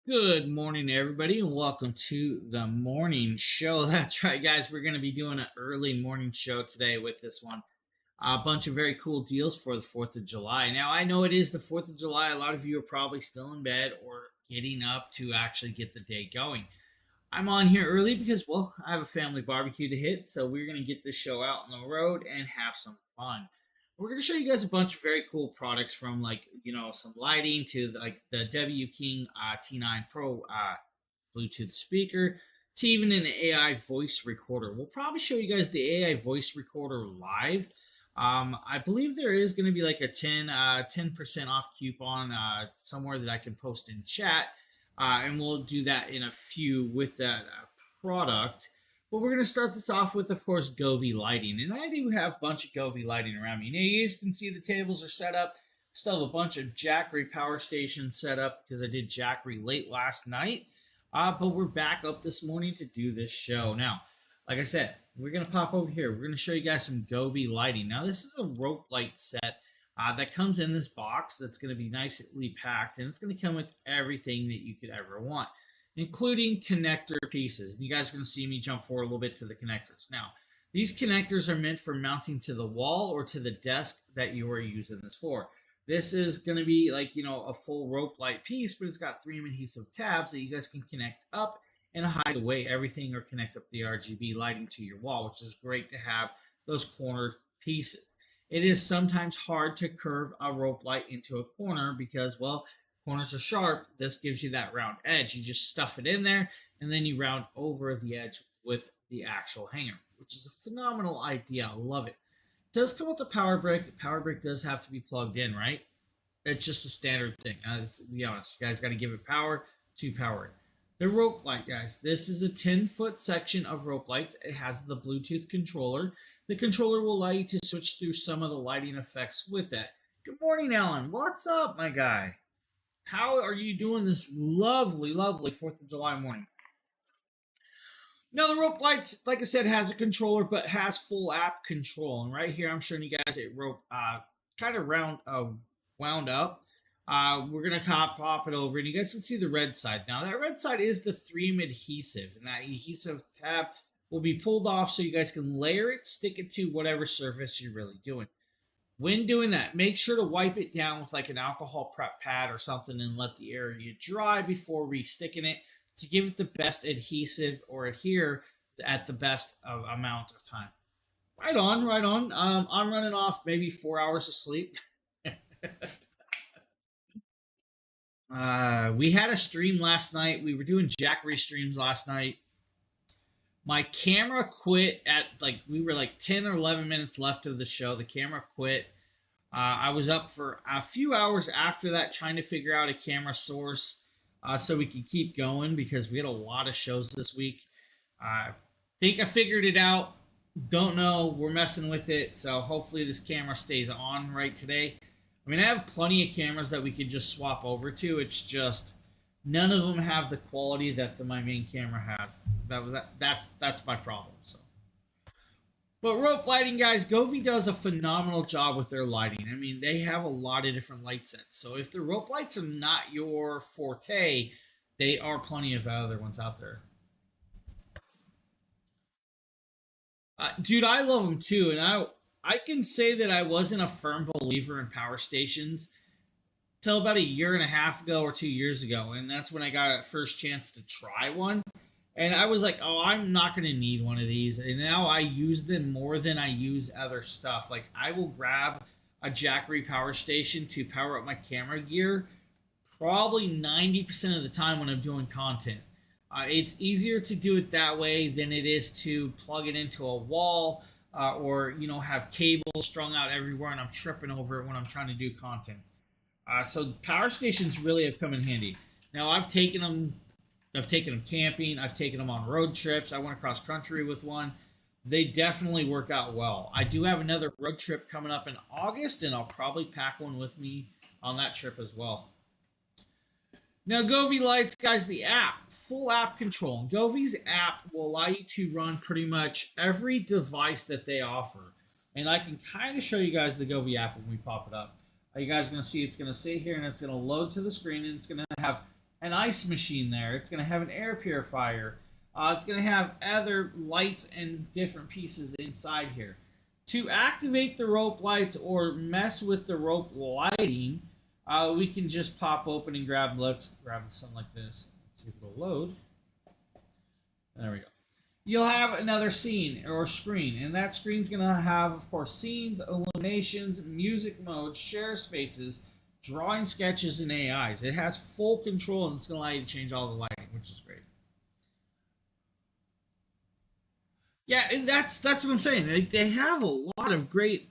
Good morning, everybody, and welcome to the morning show. That's right, guys. We're going to be doing an early morning show today with this one. A bunch of very cool deals for the 4th of July. Now, I know it is the 4th of July. A lot of you are probably still in bed or getting up to actually get the day going. I'm on here early because, well, I have a family barbecue to hit, so we're going to get this show out on the road and have some fun. We're going to show you guys a bunch of very cool products from, like, some lighting to like the W King T9 Pro Bluetooth speaker to even an AI voice recorder. We'll probably show you guys the AI voice recorder live. I believe there is going to be like a 10% off coupon somewhere that I can post in chat. And we'll do that in a few with that product. But we're going to start this off with, of course, Govee lighting. And I do have a bunch of Govee lighting around me. Now, you guys can see the tables are set up. Still have a bunch of Jackery power stations set up because I did Jackery late last night. But we're back up this morning to do this show. Now, like I said, we're going to pop over here. We're going to show you guys some Govee lighting. Now, this is a rope light set that comes in this box that's going to be nicely packed. And it's going to come with everything that you could ever want, including connector pieces. And you guys are going to see me jump forward a little bit to the connectors. Now, these connectors are meant for mounting to the wall or to the desk that you are using this for. This is going to be like, a full rope light piece, but it's got 3 adhesive tabs that you guys can connect up and hide away everything or connect up the RGB lighting to your wall, which is great to have those corner pieces. It is sometimes hard to curve a rope light into a corner because, well, corners are sharp. This gives you that round edge. You just stuff it in there, and then you round over the edge with the actual hanger, which is a phenomenal idea. I love it. It does come with a power brick. The power brick does have to be plugged in, right? It's just a standard thing. To be honest, you guys got to give it power to power it. The rope light, guys. This is a 10-foot section of rope lights. It has the Bluetooth controller. The controller will allow you to switch through some of the lighting effects with that. Good morning, Alan. What's up, my guy? How are you doing this lovely, lovely 4th of July morning? Now, the rope lights, like I said, has a controller, but has full app control. And right here, I'm showing you guys a rope kind of wound up. We're going to pop it over, and you guys can see the red side. Now, that red side is the 3M adhesive, and that adhesive tab will be pulled off so you guys can layer it, stick it to whatever surface you're really doing. When doing that, make sure to wipe it down with like an alcohol prep pad or something and let the area dry before re-sticking it to give it the best adhesive or adhere at the best amount of time. Right on, right on. I'm running off maybe 4 hours of sleep. We had a stream last night. We were doing Jackery streams last night. My camera quit at we were 10 or 11 minutes left of the show. The camera quit. I was up for a few hours after that trying to figure out a camera source so we could keep going because we had a lot of shows this week. I think I figured it out. Don't know. We're messing with it. So hopefully this camera stays on right today. I mean, I have plenty of cameras that we could just swap over to. It's just none of them have the quality that my main camera has. That's my problem. So, but rope lighting, guys, Govee does a phenomenal job with their lighting. I mean, they have a lot of different light sets. So if the rope lights are not your forte, they are plenty of other ones out there. Dude, I love them too, and I can say that I wasn't a firm believer in power stations till about a year and a half ago or 2 years ago. And that's when I got a first chance to try one. And I was like, oh, I'm not going to need one of these. And now I use them more than I use other stuff. Like, I will grab a Jackery power station to power up my camera gear probably 90% of the time when I'm doing content. It's easier to do it that way than it is to plug it into a wall or have cables strung out everywhere and I'm tripping over it when I'm trying to do content. So power stations really have come in handy. Now I've taken them camping. I've taken them on road trips. I went across country with one. They definitely work out well. I do have another road trip coming up in August, and I'll probably pack one with me on that trip as well. Now, Govee lights, guys, the app, full app control. Govee's app will allow you to run pretty much every device that they offer. And I can kind of show you guys the Govee app when we pop it up. You guys are going to see it's going to sit here and it's going to load to the screen and it's going to have an ice machine there. It's going to have an air purifier. It's going to have other lights and different pieces inside here. To activate the rope lights or mess with the rope lighting, we can just pop open and grab. Let's grab something like this. Let's see if it'll load. There we go. You'll have another scene or screen, and that screen's going to have, of course, scenes, illuminations, music modes, share spaces, drawing sketches, and AIs. It has full control, and it's going to allow you to change all the lighting, which is great. Yeah, and that's what I'm saying. They have a lot of great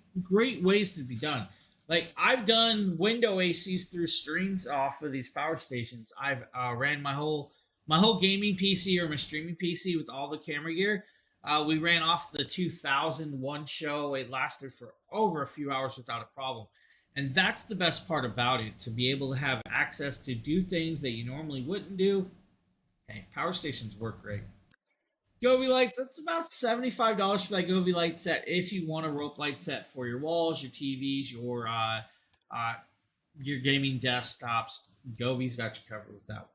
ways to be done. Like I've done window ACs through streams off of these power stations. I've ran my whole gaming PC or my streaming PC with all the camera gear. We ran off the 2001 show. It lasted for over a few hours without a problem. And that's the best part about it, to be able to have access to do things that you normally wouldn't do. Hey, power stations work great. Govee lights, it's about $75 for that Govee light set if you want a rope light set for your walls, your TVs, your gaming desktops. Govee's got you covered with that one.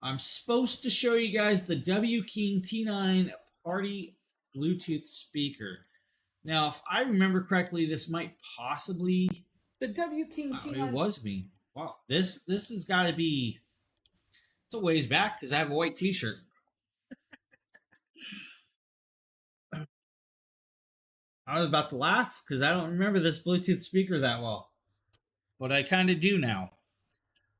I'm supposed to show you guys the W King T9 Party Bluetooth speaker. Now, if I remember correctly, this might possibly... The W King T9... It was me. Wow. This has got to be... It's a ways back because I have a white t-shirt. I was about to laugh because I don't remember this Bluetooth speaker that well. But I kind of do now.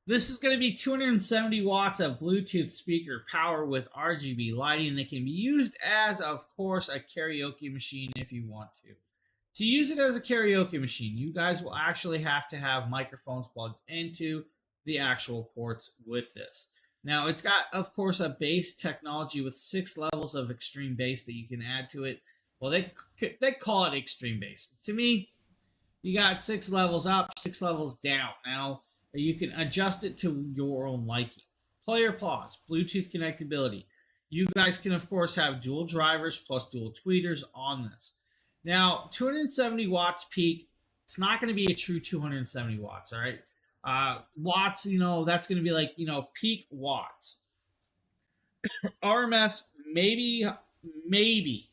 This is going to be 270 watts of Bluetooth speaker power with RGB lighting that can be used as, of course, a karaoke machine if you want to. To use it as a karaoke machine, you guys will actually have to have microphones plugged into the actual ports with this. Now, it's got, of course, a bass technology with 6 levels of extreme bass that you can add to it. Well, they call it extreme bass. To me, you got 6 levels up, 6 levels down. Now, you can adjust it to your own liking. Player pause, Bluetooth connectability. You guys can, of course, have dual drivers plus dual tweeters on this. Now, 270 watts peak. It's not going to be a true 270 watts, all right? Watts, that's going to be like, peak watts. RMS, maybe,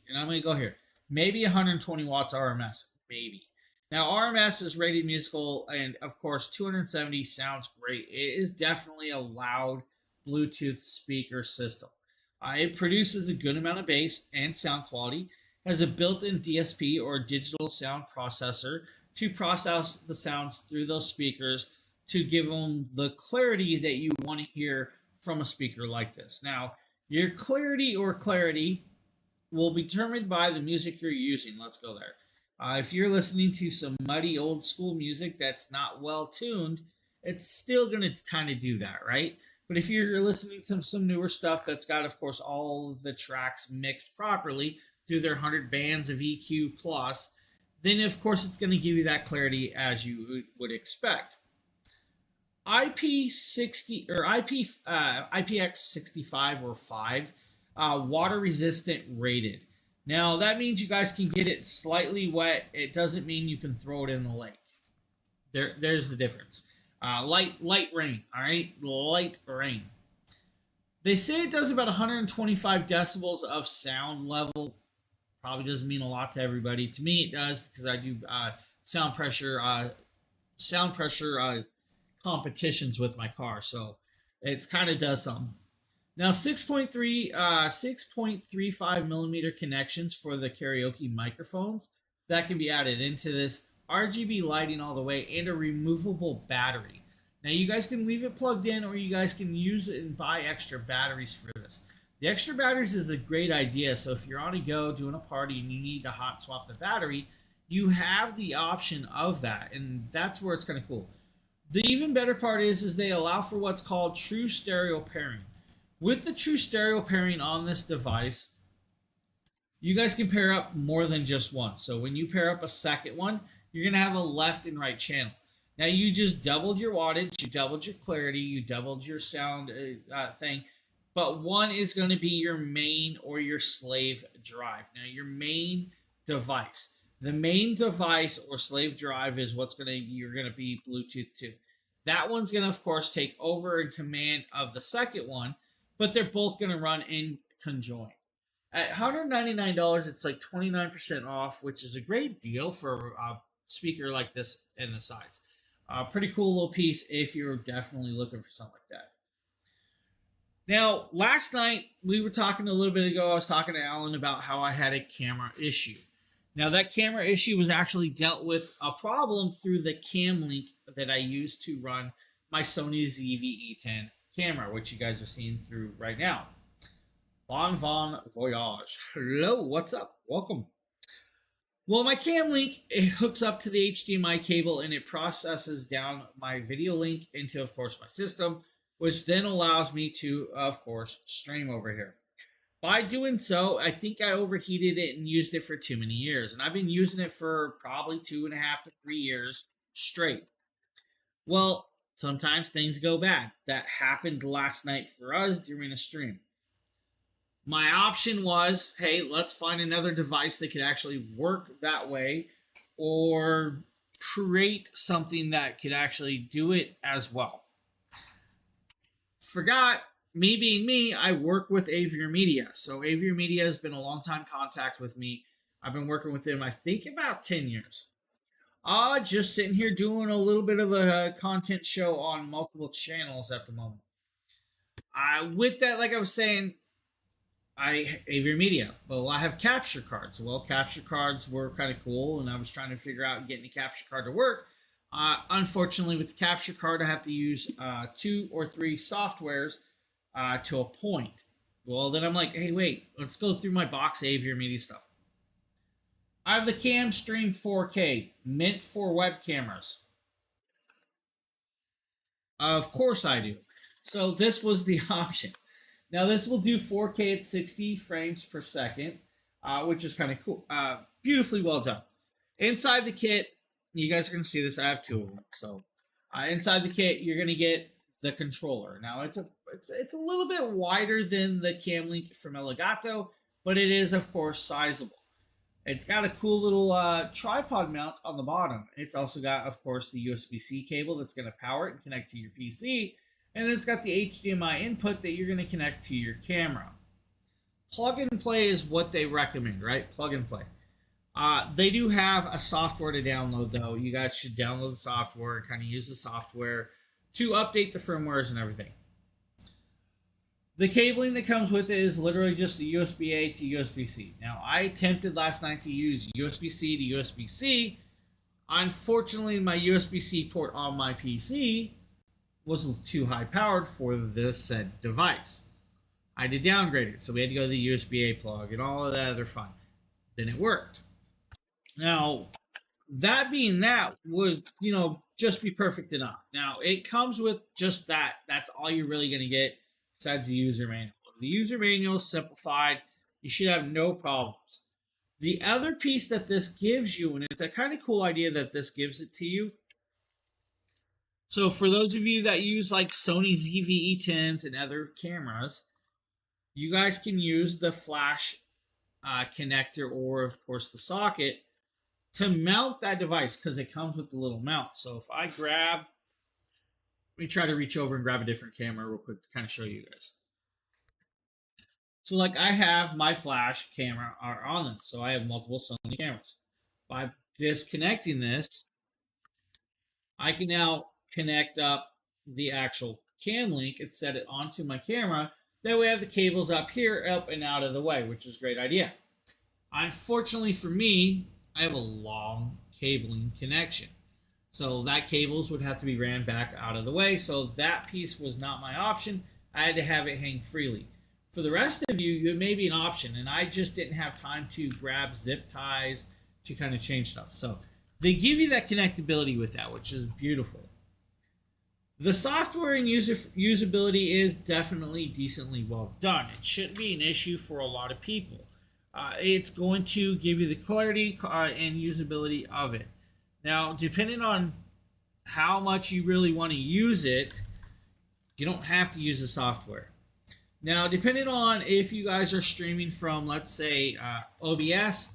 and I'm going to go here, maybe 120 watts RMS, maybe. Now, RMS is rated musical, and of course, 270 sounds great. It is definitely a loud Bluetooth speaker system. It produces a good amount of bass and sound quality, has a built-in DSP or digital sound processor to process the sounds through those speakers to give them the clarity that you want to hear from a speaker like this. Now, your clarity will be determined by the music you're using. Let's go there. If you're listening to some muddy old school music that's not well tuned, it's still going to kind of do that, right? But if you're listening to some newer stuff that's got, of course, all of the tracks mixed properly through their 100 bands of EQ plus, then of course it's going to give you that clarity as you would expect. IP60 or IPX65 or 5, water resistant rated. Now that means you guys can get it slightly wet. It doesn't mean you can throw it in the lake. There's the difference. Light rain, all right? Light rain. They say it does about 125 decibels of sound level. Probably doesn't mean a lot to everybody. To me, it does because I do sound pressure competitions with my car, so it's kind of does something. Now, 6.35 millimeter connections for the karaoke microphones that can be added into this. RGB lighting all the way, and a removable battery. Now, you guys can leave it plugged in, or you guys can use it and buy extra batteries for this. The extra batteries is a great idea. So if you're on a go doing a party and you need to hot swap the battery, you have the option of that, and that's where it's kind of cool. The even better part is they allow for what's called true stereo pairing. With the true stereo pairing on this device, you guys can pair up more than just one. So when you pair up a second one, you're going to have a left and right channel. Now you just doubled your wattage, you doubled your clarity, you doubled your sound thing, but one is going to be your main or your slave drive. Now your main device. The main device or slave drive is you're going to be Bluetooth to. That one's going to, of course, take over in command of the second one, but they're both going to run in conjoint. At $199, it's like 29% off, which is a great deal for a speaker like this in the size. Pretty cool little piece if you're definitely looking for something like that. Now, last night, we were talking a little bit ago, I was talking to Alan about how I had a camera issue. Now, that camera issue was actually dealt with a problem through the cam link that I use to run my Sony ZV-E10 camera, which you guys are seeing through right now. Bon voyage. Hello, what's up? Welcome. Well, my cam link, it hooks up to the HDMI cable and it processes down my video link into, of course, my system, which then allows me to, of course, stream over here. By doing so, I think I overheated it and used it for too many years. And I've been using it for probably 2.5 to 3 years straight. Well, sometimes things go bad. That happened last night for us during a stream. My option was, hey, let's find another device that could actually work that way or create something that could actually do it as well. Forgot, me being me, I work with Avier Media. So Avier Media has been a long time contact with me. I've been working with them, I think, about 10 years. Just sitting here doing a little bit of a content show on multiple channels at the moment. With that, like I was saying, Avier Media. Well, I have capture cards. Well, capture cards were kind of cool, and I was trying to figure out getting a capture card to work. Unfortunately, with the capture card, I have to use 2 or 3 softwares to a point. Well, then I'm like, hey, wait, let's go through my box of Avier Media stuff. I have the Cam Stream 4K, meant for web cameras. Of course I do. So this was the option. Now, this will do 4K at 60 frames per second, which is kind of cool. Beautifully well done. Inside the kit, you guys are going to see this. I have 2 of them. So inside the kit, you're going to get the controller. Now, it's a little bit wider than the Cam Link from Elgato, but it is, of course, sizable. It's got a cool little tripod mount on the bottom. It's also got, of course, the USB-C cable that's going to power it and connect to your PC. And then it's got the HDMI input that you're going to connect to your camera. Plug and play is what they recommend, right? Plug and play. They do have a software to download, though. You guys should download the software and kind of use the software to update the firmwares and everything. The cabling that comes with it is literally just a USB-A to USB-C. Now, I attempted last night to use USB-C to USB-C. Unfortunately, my USB-C port on my PC was too high powered for this said device. I had to downgrade it, so we had to go to the USB-A plug and all of that other fun. Then it worked. Now, that being that would, just be perfect enough. Now, it comes with just that. That's all you're really going to get besides the user manual. If the user manual is simplified, you should have no problems. The other piece that this gives you, and it's a kind of cool idea that this gives it to you. So for those of you that use like Sony ZV-E10s and other cameras, you guys can use the flash connector or, of course, the socket to mount that device because it comes with the little mount. So if I grab, let me try to reach over and grab a different camera real quick to kind of show you guys. So like I have my flash camera on this, so I have multiple Sony cameras. By disconnecting this, I can now connect up the actual cam link and set it onto my camera. That way I have the cables up here, up and out of the way, which is a great idea. Unfortunately for me, I have a long cabling connection. So that cables would have to be ran back out of the way. So that piece was not my option. I had to have it hang freely. For the rest of you, it may be an option. And I just didn't have time to grab zip ties to kind of change stuff. So they give you that connectability with that, which is beautiful. The software and usability is definitely decently well done. It shouldn't be an issue for a lot of people. It's going to give you the clarity and usability of it. Now, depending on how much you really want to use it, you don't have to use the software. Now, depending on if you guys are streaming from, let's say, OBS,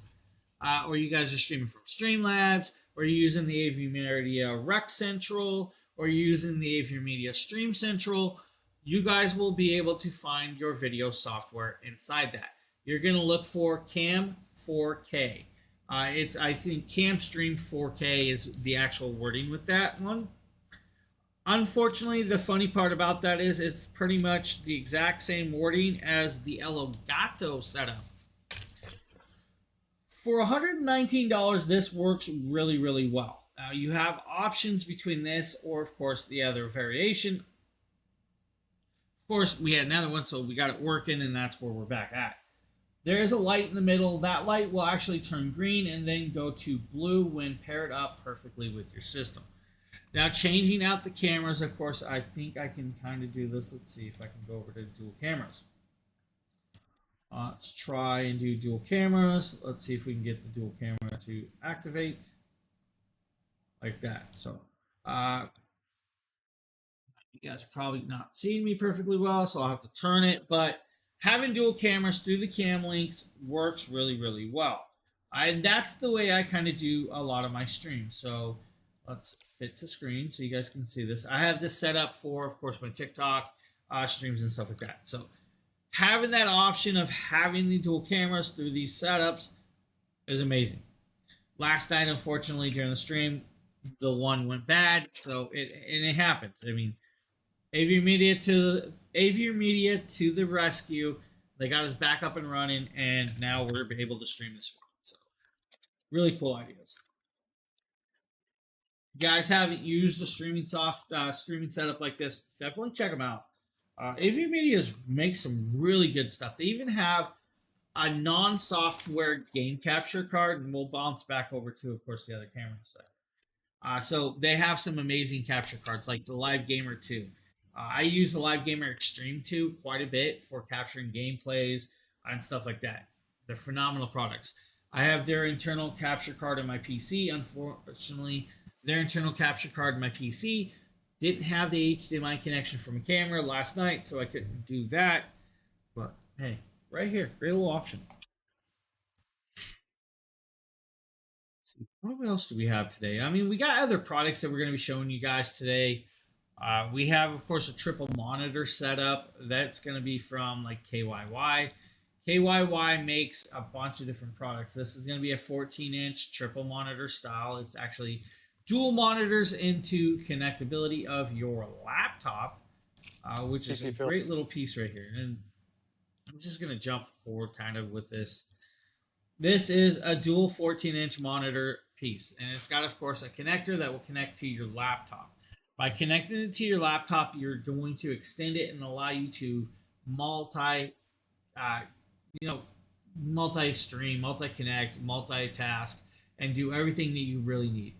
or you guys are streaming from Streamlabs, or you're using the AV Media Rec Central, or you're using the Avier Media Stream Central, you guys will be able to find your video software inside that. You're going to look for Cam 4K. I think Cam Stream 4K is the actual wording with that one. Unfortunately, the funny part about that is it's pretty much the exact same wording as the Elgato setup. For $119, this works really, really well. Now, you have options between this or, of course, the other variation. Of course, we had another one, so we got it working, and that's where we're back at. There is a light in the middle. That light will actually turn green and then go to blue when paired up perfectly with your system. Now, changing out the cameras, of course, I think I can kind of do this. Let's see if I can go over to dual cameras. Let's try and do dual cameras. Let's see if we can get the dual camera to activate like that. So, you guys are probably not seeing me perfectly well, so I'll have to turn it. But having dual cameras through the cam links works really, really well. And that's the way I kind of do a lot of my streams. So let's fit to screen so you guys can see this. I have this set up for, of course, my TikTok streams and stuff like that. So having that option of having the dual cameras through these setups is amazing. Last night, unfortunately, during the stream, the one went bad, so it happens. I mean, Avier Media to the rescue. They got us back up and running, and now we're able to stream this one. So, really cool ideas. If you guys haven't used the streaming setup like this, definitely check them out. Avier Media makes some really good stuff. They even have a non-software game capture card, and we'll bounce back over to, of course, the other camera set. So they have some amazing capture cards, like the Live Gamer 2. I use the Live Gamer Extreme 2 quite a bit for capturing gameplays and stuff like that. They're phenomenal products. I have their internal capture card on my PC. Unfortunately, their internal capture card on my PC didn't have the HDMI connection from a camera last night, so I couldn't do that. But hey, right here, great little option. What else do we have today? I mean, we got other products that we're going to be showing you guys today. We have, of course, a triple monitor setup. That's going to be from like KYY. KYY makes a bunch of different products. This is going to be a 14-inch triple monitor style. It's actually dual monitors into connectability of your laptop, which is a great little piece right here. And I'm just going to jump forward kind of with this. This is a dual 14-inch monitor piece, and it's got, of course, a connector that will connect to your laptop. By connecting it to your laptop, you're going to extend it and allow you to multi-stream, multi-connect, multitask, and do everything that you really need.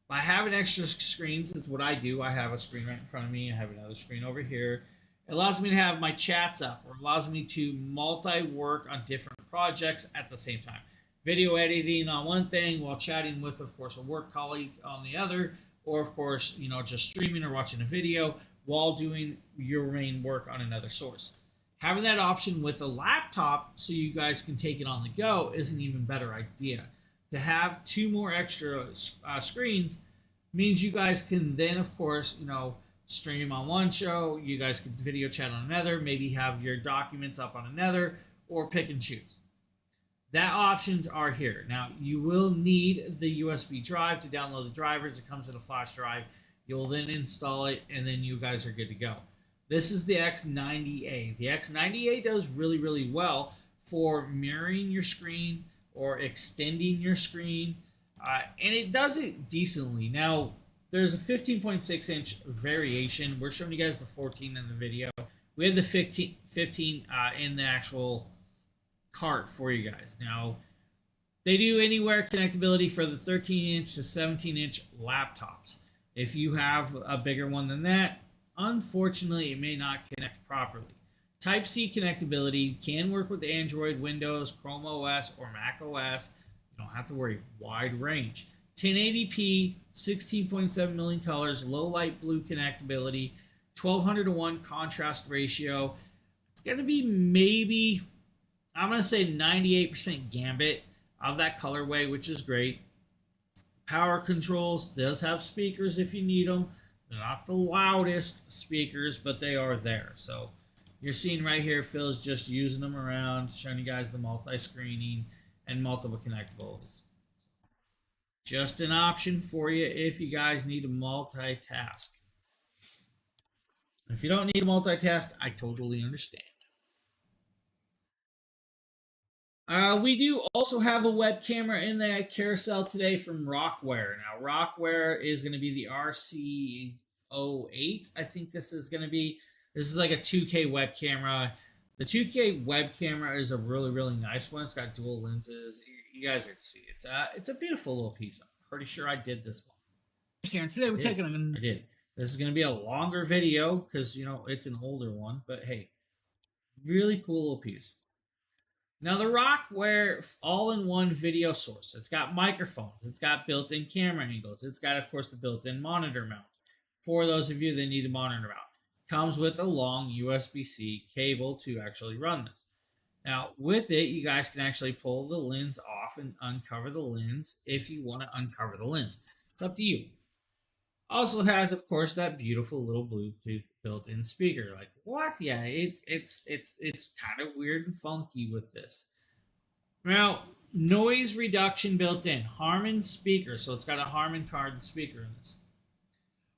By having extra screens, it's what I do. I have a screen right in front of me. I have another screen over here. It allows me to have my chats up, or allows me to multi-work on different projects at the same time. Video editing on one thing while chatting with, of course, a work colleague on the other, or, of course, just streaming or watching a video while doing your main work on another source. Having that option with a laptop so you guys can take it on the go is an even better idea. To have two more extra screens means you guys can then, of course, stream on one show, you guys can video chat on another, maybe have your documents up on another, or pick and choose. That options are here. Now, you will need the USB drive to download the drivers. It comes in a flash drive. You'll then install it, and then you guys are good to go. This is the X90A. The X90A does really, really well for mirroring your screen or extending your screen, and it does it decently. Now, there's a 15.6-inch variation. We're showing you guys the 14 in the video. We have the 15 in the actual cart for you guys. Now, they do anywhere connectability for the 13-inch to 17-inch laptops. If you have a bigger one than that, unfortunately, it may not connect properly. Type-C connectability can work with Android, Windows, Chrome OS, or Mac OS. You don't have to worry. Wide range. 1080p, 16.7 million colors, low light blue connectability, 1200:1 contrast ratio. It's going to be maybe, I'm going to say 98% gambit of that colorway, which is great. Power controls, does have speakers if you need them. They're not the loudest speakers, but they are there. So you're seeing right here, Phil's just using them around, showing you guys the multi-screening and multiple connectables. Just an option for you if you guys need to multitask. If you don't need to multitask, I totally understand. We do also have a web camera in the carousel today from Rockware. Now, Rockware is going to be the RC08. I think this is going to be. This is like a 2K web camera. The 2K web camera is a really, really nice one. It's got dual lenses. You guys are to see it. It's a beautiful little piece. I'm pretty sure I did this one. Here, and today we're taking them. I did. This is going to be a longer video because, you know, it's an older one. But hey, really cool little piece. Now, the Rockware all-in-one video source. It's got microphones. It's got built-in camera angles. It's got, of course, the built-in monitor mount. For those of you that need a monitor mount. Comes with a long USB-C cable to actually run this. Now, with it, you guys can actually pull the lens off and uncover the lens if you want to uncover the lens. It's up to you. Also has, of course, that beautiful little Bluetooth built-in speaker. Like, what? Yeah, it's kind of weird and funky with this. Now, noise reduction built in. Harman speaker. So it's got a Harman Kardon speaker in this.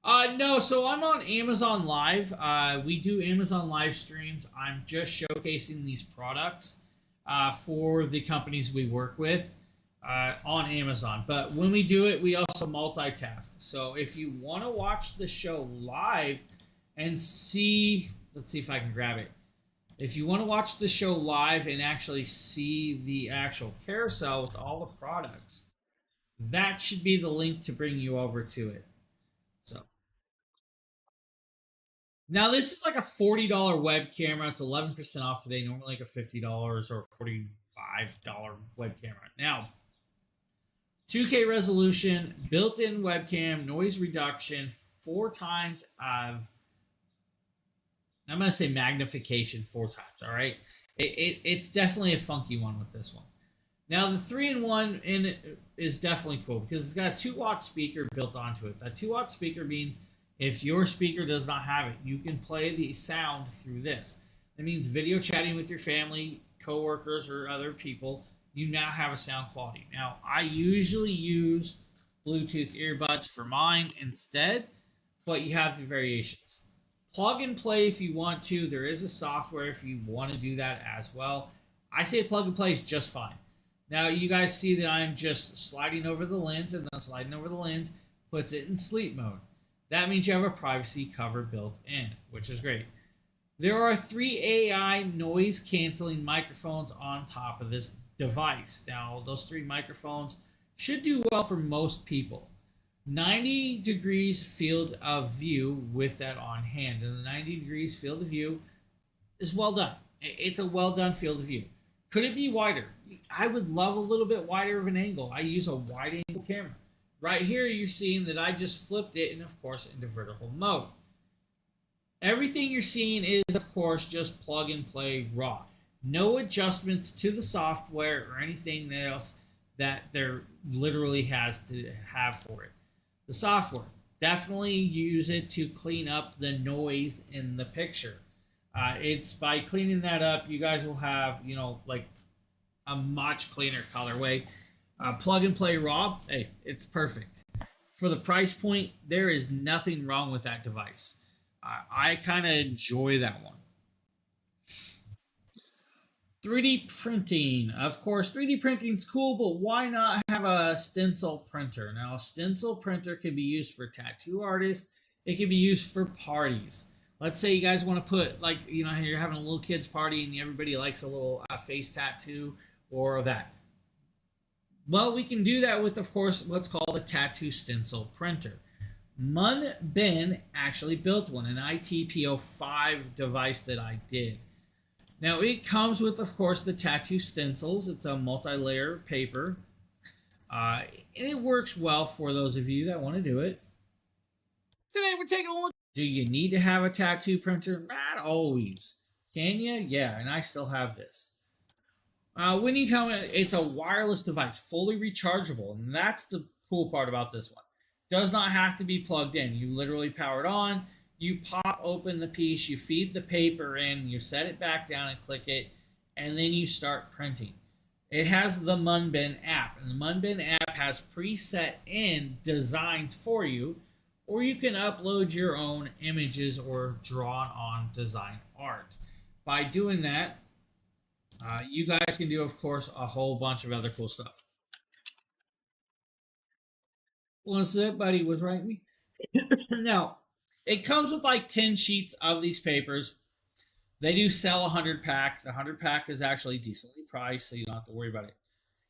No, so I'm on Amazon Live. We do Amazon live streams. I'm just showcasing these products for the companies we work with on Amazon. But when we do it, we also multitask. So if you want to watch the show live and see, let's see if I can grab it. If you want to watch the show live and actually see the actual carousel with all the products, that should be the link to bring you over to it. So now this is like a $40 web camera. It's 11% off today. Normally like a $50 or $45 web camera. Now, 2K resolution, built-in webcam, noise reduction, 4 times of, I'm going to say magnification 4 times, all right? It's definitely a funky one with this one. Now, the 3-in-1 in it is definitely cool because it's got a 2-watt speaker built onto it. That 2-watt speaker means if your speaker does not have it, you can play the sound through this. That means video chatting with your family, coworkers, or other people, you now have a sound quality. Now, I usually use Bluetooth earbuds for mine instead, but you have the variations. Plug and play if you want to. There is a software if you want to do that as well. I say plug and play is just fine. Now, you guys see that I'm just sliding over the lens, and then sliding over the lens puts it in sleep mode. That means you have a privacy cover built in, which is great. There are 3 AI noise canceling microphones on top of this device. Now, those 3 microphones should do well for most people. 90 degrees field of view with that on hand, and the 90 degrees field of view is well done. It's a well done field of view. Could it be wider? I would love a little bit wider of an angle. I use a wide angle camera. Right here, you're seeing that I just flipped it, and of course, into vertical mode. Everything you're seeing is, of course, just plug and play raw. No adjustments to the software or anything else that there literally has to have for it. The software, definitely use it to clean up the noise in the picture. It's by cleaning that up, you guys will have, you know, like a much cleaner colorway. Plug and play raw, hey, it's perfect. For the price point, there is nothing wrong with that device. I kind of enjoy that one. 3D printing. Of course, 3D printing is cool, but why not have a stencil printer? Now, a stencil printer can be used for tattoo artists. It can be used for parties. Let's say you guys want to put, like, you know, you're having a little kids party and everybody likes a little face tattoo or that. Well, we can do that with, of course, what's called a tattoo stencil printer. Mun Ben actually built one, an ITPO5 device that I did. Now, it comes with, of course, the tattoo stencils. It's a multi-layer paper. And it works well for those of you that want to do it. Today, we're taking a look. Do you need to have a tattoo printer? Not always. Can you? Yeah, and I still have this. When you come in, it's a wireless device, fully rechargeable. And that's the cool part about this one. Does not have to be plugged in. You literally power it on. You pop open the piece, you feed the paper in, you set it back down and click it, and then you start printing. It has the Munbin app, and the Munbin app has preset in designs for you, or you can upload your own images or drawn on design art. By doing that, you guys can do, of course, a whole bunch of other cool stuff. What's that, buddy? Was right me. Now, it comes with like 10 sheets of these papers. They do sell a 100 pack. The 100 pack is actually decently priced, so you don't have to worry about it.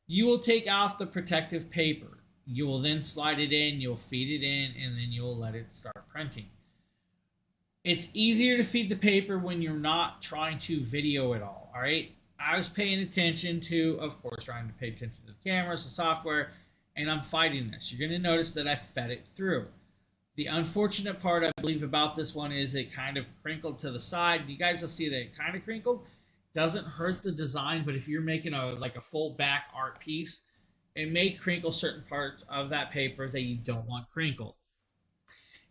You will take off the protective paper. You will then slide it in, you'll feed it in, and then you'll let it start printing. It's easier to feed the paper when you're not trying to video it all right? I was paying attention to, of course, trying to pay attention to the cameras, the software, and I'm fighting this. You're going to notice that I fed it through. The unfortunate part, I believe, about this one is it kind of crinkled to the side. You guys will see that it kind of crinkled. Doesn't hurt the design, but if you're making a full back art piece, it may crinkle certain parts of that paper that you don't want crinkled.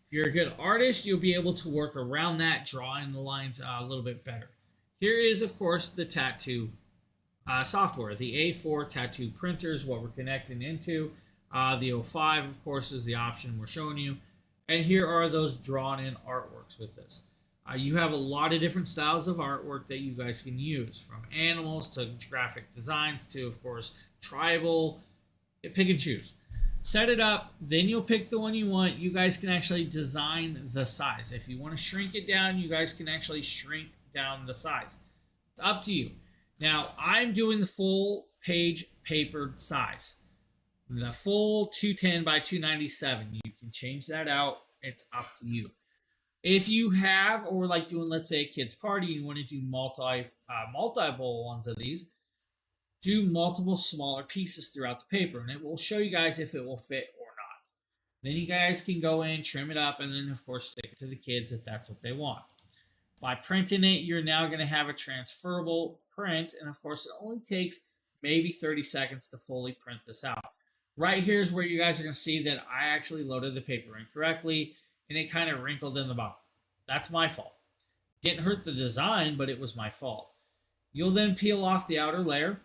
If you're a good artist, you'll be able to work around that, drawing the lines a little bit better. Here is, of course, the tattoo software. The A4 tattoo printer is what we're connecting into. The O5, of course, is the option we're showing you. And here are those drawn-in artworks with this. You have a lot of different styles of artwork that you guys can use, from animals to graphic designs to, of course, tribal. Pick and choose. Set it up, then you'll pick the one you want. You guys can actually design the size. If you want to shrink it down, you guys can actually shrink down the size. It's up to you. Now, I'm doing the full page papered size. The full 210 by 297. You can change that out. It's up to you. If you have, or like doing, let's say, a kid's party, you want to do multiple ones of these, do multiple smaller pieces throughout the paper, and it will show you guys if it will fit or not. Then you guys can go in, trim it up, and then, of course, stick it to the kids if that's what they want. By printing it, you're now going to have a transferable print, and, of course, it only takes maybe 30 seconds to fully print this out. Right here is where you guys are going to see that I actually loaded the paper incorrectly, and it kind of wrinkled in the bottom. That's my fault. Didn't hurt the design, but it was my fault. You'll then peel off the outer layer.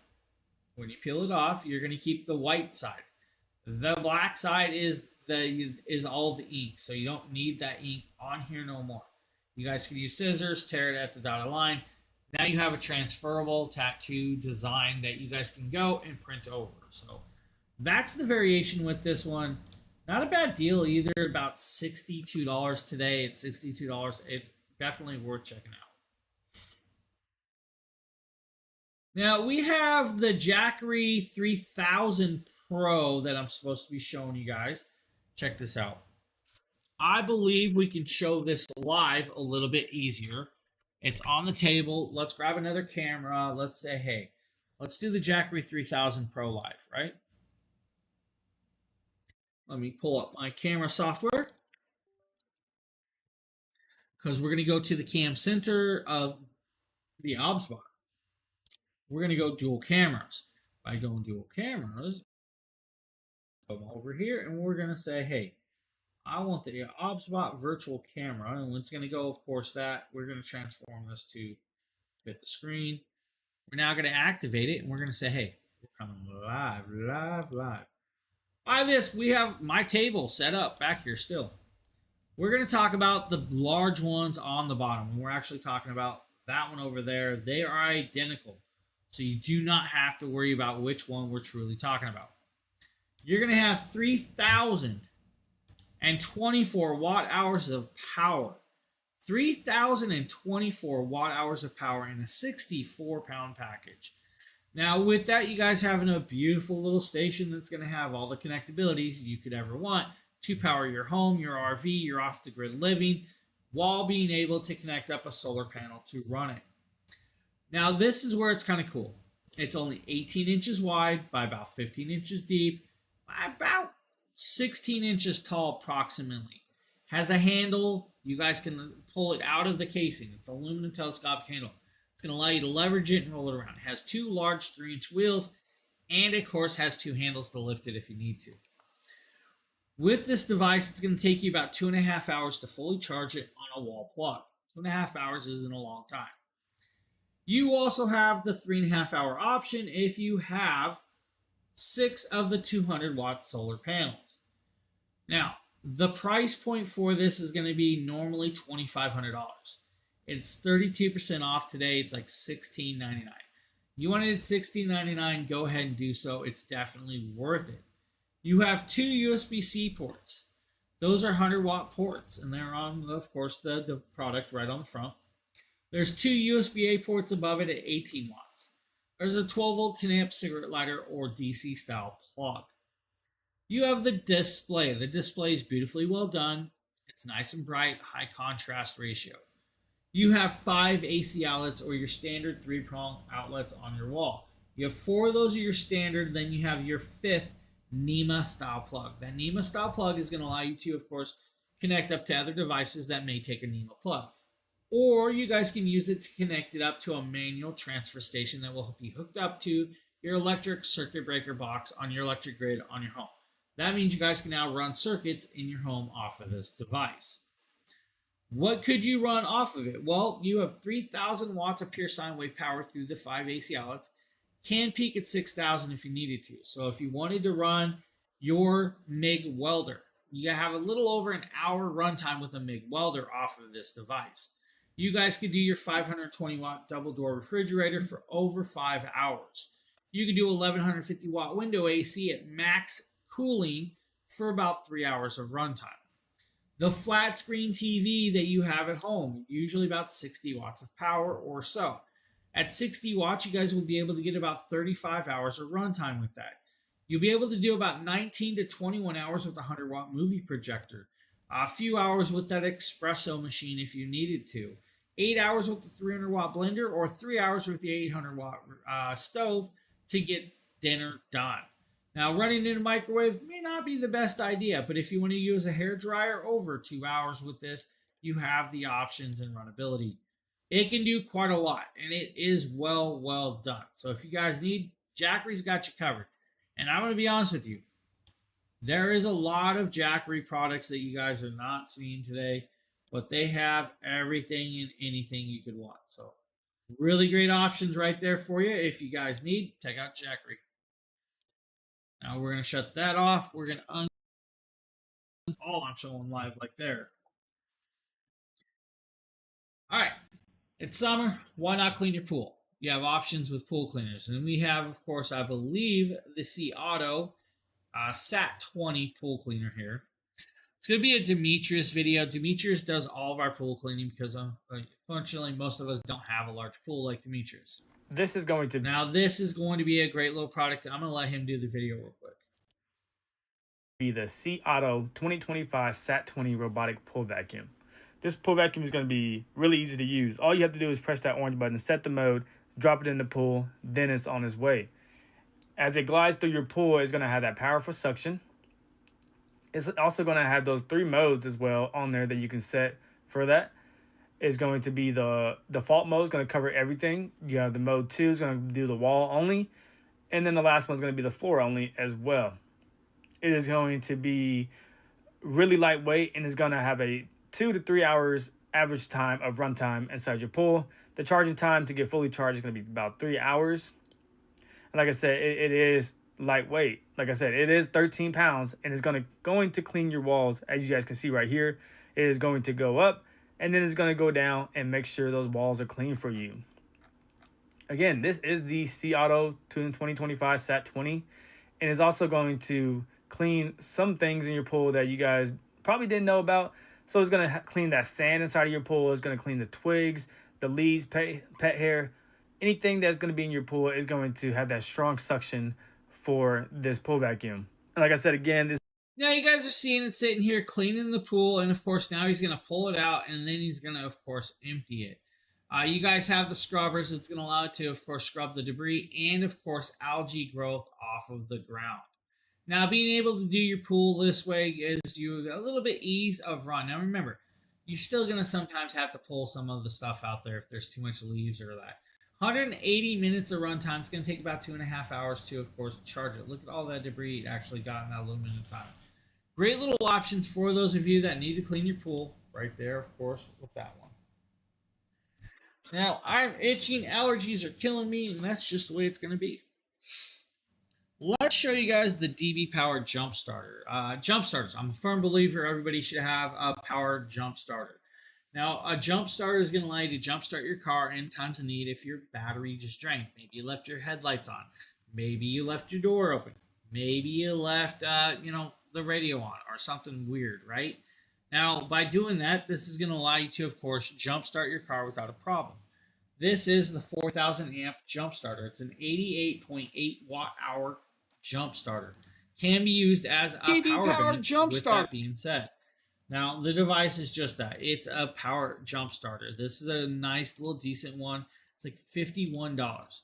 When you peel it off, you're going to keep the white side. The black side is all the ink, so you don't need that ink on here no more. You guys can use scissors, tear it at the dotted line. Now you have a transferable tattoo design that you guys can go and print over. So that's the variation with this one. Not a bad deal either. About $62 today. It's $62. It's definitely worth checking out. Now we have the Jackery 3000 Pro that I'm supposed to be showing you guys. Check this out. I believe we can show this live a little bit easier. It's on the table. Let's grab another camera. Let's say, hey, let's do the Jackery 3000 Pro live, right? Let me pull up my camera software, because we're going to go to the cam center of the OBSBot. We're going to go dual cameras. By going dual cameras, come over here and we're going to say, hey, I want the OBSBot virtual camera. And it's going to go, of course, that. We're going to transform this to fit the screen. We're now going to activate it and we're going to say, hey, we're coming live. By this, we have my table set up back here still. We're going to talk about the large ones on the bottom. And we're actually talking about that one over there. They are identical. So you do not have to worry about which one we're truly talking about. You're going to have 3,024 watt hours of power. 3,024 watt hours of power in a 64-pound package. Now, with that, you guys having a beautiful little station that's going to have all the connectabilities you could ever want to power your home, your RV, your off-the-grid living, while being able to connect up a solar panel to run it. Now, this is where it's kind of cool. It's only 18 inches wide by about 15 inches deep, by about 16 inches tall approximately. Has a handle. You guys can pull it out of the casing. It's an aluminum telescopic handle. It's going to allow you to leverage it and roll it around. It has two large 3-inch wheels, and of course has two handles to lift it if you need to. With this device, it's going to take you about 2.5 hours to fully charge it on a wall plug. 2.5 hours isn't a long time. You also have the 3.5 hour option if you have 6 of the 200-watt solar panels. Now, the price point for this is going to be normally $2,500. It's 32% off today. It's like $16.99. You wanted it $16.99, go ahead and do so. It's definitely worth it. You have 2 USB-C ports. Those are 100-watt ports, and they're on, of course, the product right on the front. There's 2 USB-A ports above it at 18 watts. There's a 12-volt 10-amp cigarette lighter or DC style plug. You have the display. The display is beautifully well done. It's nice and bright, high contrast ratio. You have 5 AC outlets or your standard 3-prong outlets on your wall. You have 4 of those are your standard, then you have your 5th NEMA style plug. That NEMA style plug is going to allow you to, of course, connect up to other devices that may take a NEMA plug. Or you guys can use it to connect it up to a manual transfer station that will be hooked up to your electric circuit breaker box on your electric grid on your home. That means you guys can now run circuits in your home off of this device. What could you run off of it? Well, you have 3,000 watts of pure sine wave power through the 5 AC outlets. Can peak at 6,000 if you needed to. So if you wanted to run your MIG welder, you have a little over an hour runtime with a MIG welder off of this device. You guys could do your 520 watt double door refrigerator for over 5 hours. You could do 1150 watt window AC at max cooling for about 3 hours of runtime. The flat screen TV that you have at home, usually about 60 watts of power or so. At 60 watts, you guys will be able to get about 35 hours of runtime with that. You'll be able to do about 19 to 21 hours with a 100-watt movie projector. A few hours with that espresso machine if you needed to. 8 hours with the 300-watt blender or 3 hours with the 800-watt stove to get dinner done. Now, running in a microwave may not be the best idea, but if you want to use a hair dryer over 2 hours with this, you have the options and runnability. It can do quite a lot, and it is well done. So if you guys need, Jackery's got you covered. And I'm going to be honest with you, there is a lot of Jackery products that you guys are not seeing today, but they have everything and anything you could want. So really great options right there for you. If you guys need, check out Jackery. Now we're going to shut that off. We're going to I'm showing live like there. All right. It's summer. Why not clean your pool? You have options with pool cleaners. And we have, of course, I believe, the C Auto Sat 20 pool cleaner here. It's going to be a Demetrius video. Demetrius does all of our pool cleaning because, unfortunately, most of us don't have a large pool like Demetrius. This is going to be a great little product. I'm going to let him do the video real quick. Be the C Auto 2025 Sat 20 robotic pool vacuum. This pool vacuum is going to be really easy to use. All you have to do is press that orange button, set the mode, drop it in the pool, then it's on its way. As it glides through your pool, it's going to have that powerful suction. It's also going to have those 3 modes as well on there that you can set for that. It's going to be the default mode is going to cover everything. You have the mode 2 is going to do the wall only. And then the last one is going to be the floor only as well. It is going to be really lightweight and is going to have a 2 to 3 hours average time of runtime inside your pool. The charging time to get fully charged is going to be about 3 hours. And like I said, it is lightweight. Like I said, it is 13 pounds and it's going to clean your walls. As you guys can see right here, it is going to go up and then it's going to go down and make sure those walls are clean for you. Again, this is the C Auto 2025 Sat 20 and it's also going to clean some things in your pool that you guys probably didn't know about. So it's going to clean that sand inside of your pool. It's going to clean the twigs, the leaves, pet hair. Anything that's going to be in your pool is going to have that strong suction for this pool vacuum. And like I said, again, this. Now you guys are seeing it sitting here cleaning the pool. And, of course, now he's going to pull it out and then he's going to, of course, empty it. You guys have the scrubbers. It's going to allow it to, of course, scrub the debris and, of course, algae growth off of the ground. Now, being able to do your pool this way gives you a little bit ease of run. Now, remember, you're still going to sometimes have to pull some of the stuff out there if there's too much leaves or that. 180 minutes of runtime. It's going to take about 2.5 hours to, of course, charge it. Look at all that debris it actually got in that little minute of time. Great little options for those of you that need to clean your pool. Right there, of course, with that one. Now, I'm itching. Allergies are killing me, and that's just the way it's going to be. Let's show you guys the DB powered jump starter. Jump starters. I'm a firm believer everybody should have a powered jump starter. Now, a jump starter is going to allow you to jump start your car in times of need if your battery just drained. Maybe you left your headlights on. Maybe you left your door open. Maybe you left, the radio on or something weird, right? Now, by doing that, this is going to allow you to, of course, jump start your car without a problem. This is the 4,000 amp jump starter. It's an 88.8 watt hour jump starter. Can be used as a power bank. Jump with starter. That being said, now the device is just that. It's a power jump starter. This is a nice little decent one. It's like $51.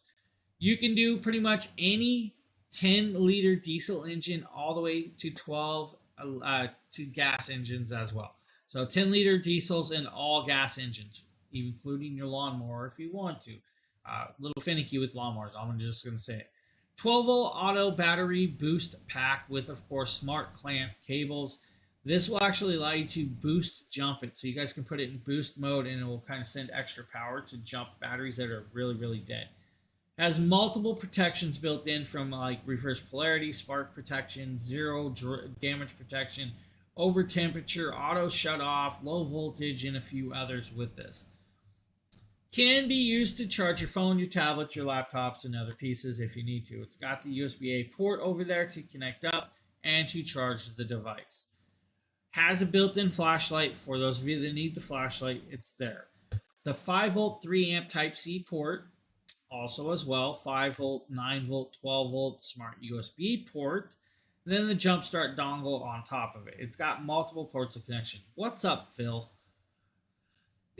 You can do pretty much any 10-liter diesel engine all the way to 12 to gas engines as well. So 10-liter diesels and all gas engines, including your lawnmower if you want to. A little finicky with lawnmowers, I'm just going to say it. 12-volt auto battery boost pack with, of course, smart clamp cables. This will actually allow you to boost jump it. So you guys can put it in boost mode and it will kind of send extra power to jump batteries that are really, really dead. Has multiple protections built in from like reverse polarity, spark protection, zero damage protection, over temperature, auto shut off, low voltage, and a few others with this. Can be used to charge your phone, your tablet, your laptops, and other pieces if you need to. It's got the USB-A port over there to connect up and to charge the device. Has a built-in flashlight. For those of you that need the flashlight, it's there. The 5-volt, 3-amp Type-C port, also as well. 5-volt, 9-volt, 12-volt smart USB port. And then the jump start dongle on top of it. It's got multiple ports of connection. What's up, Phil?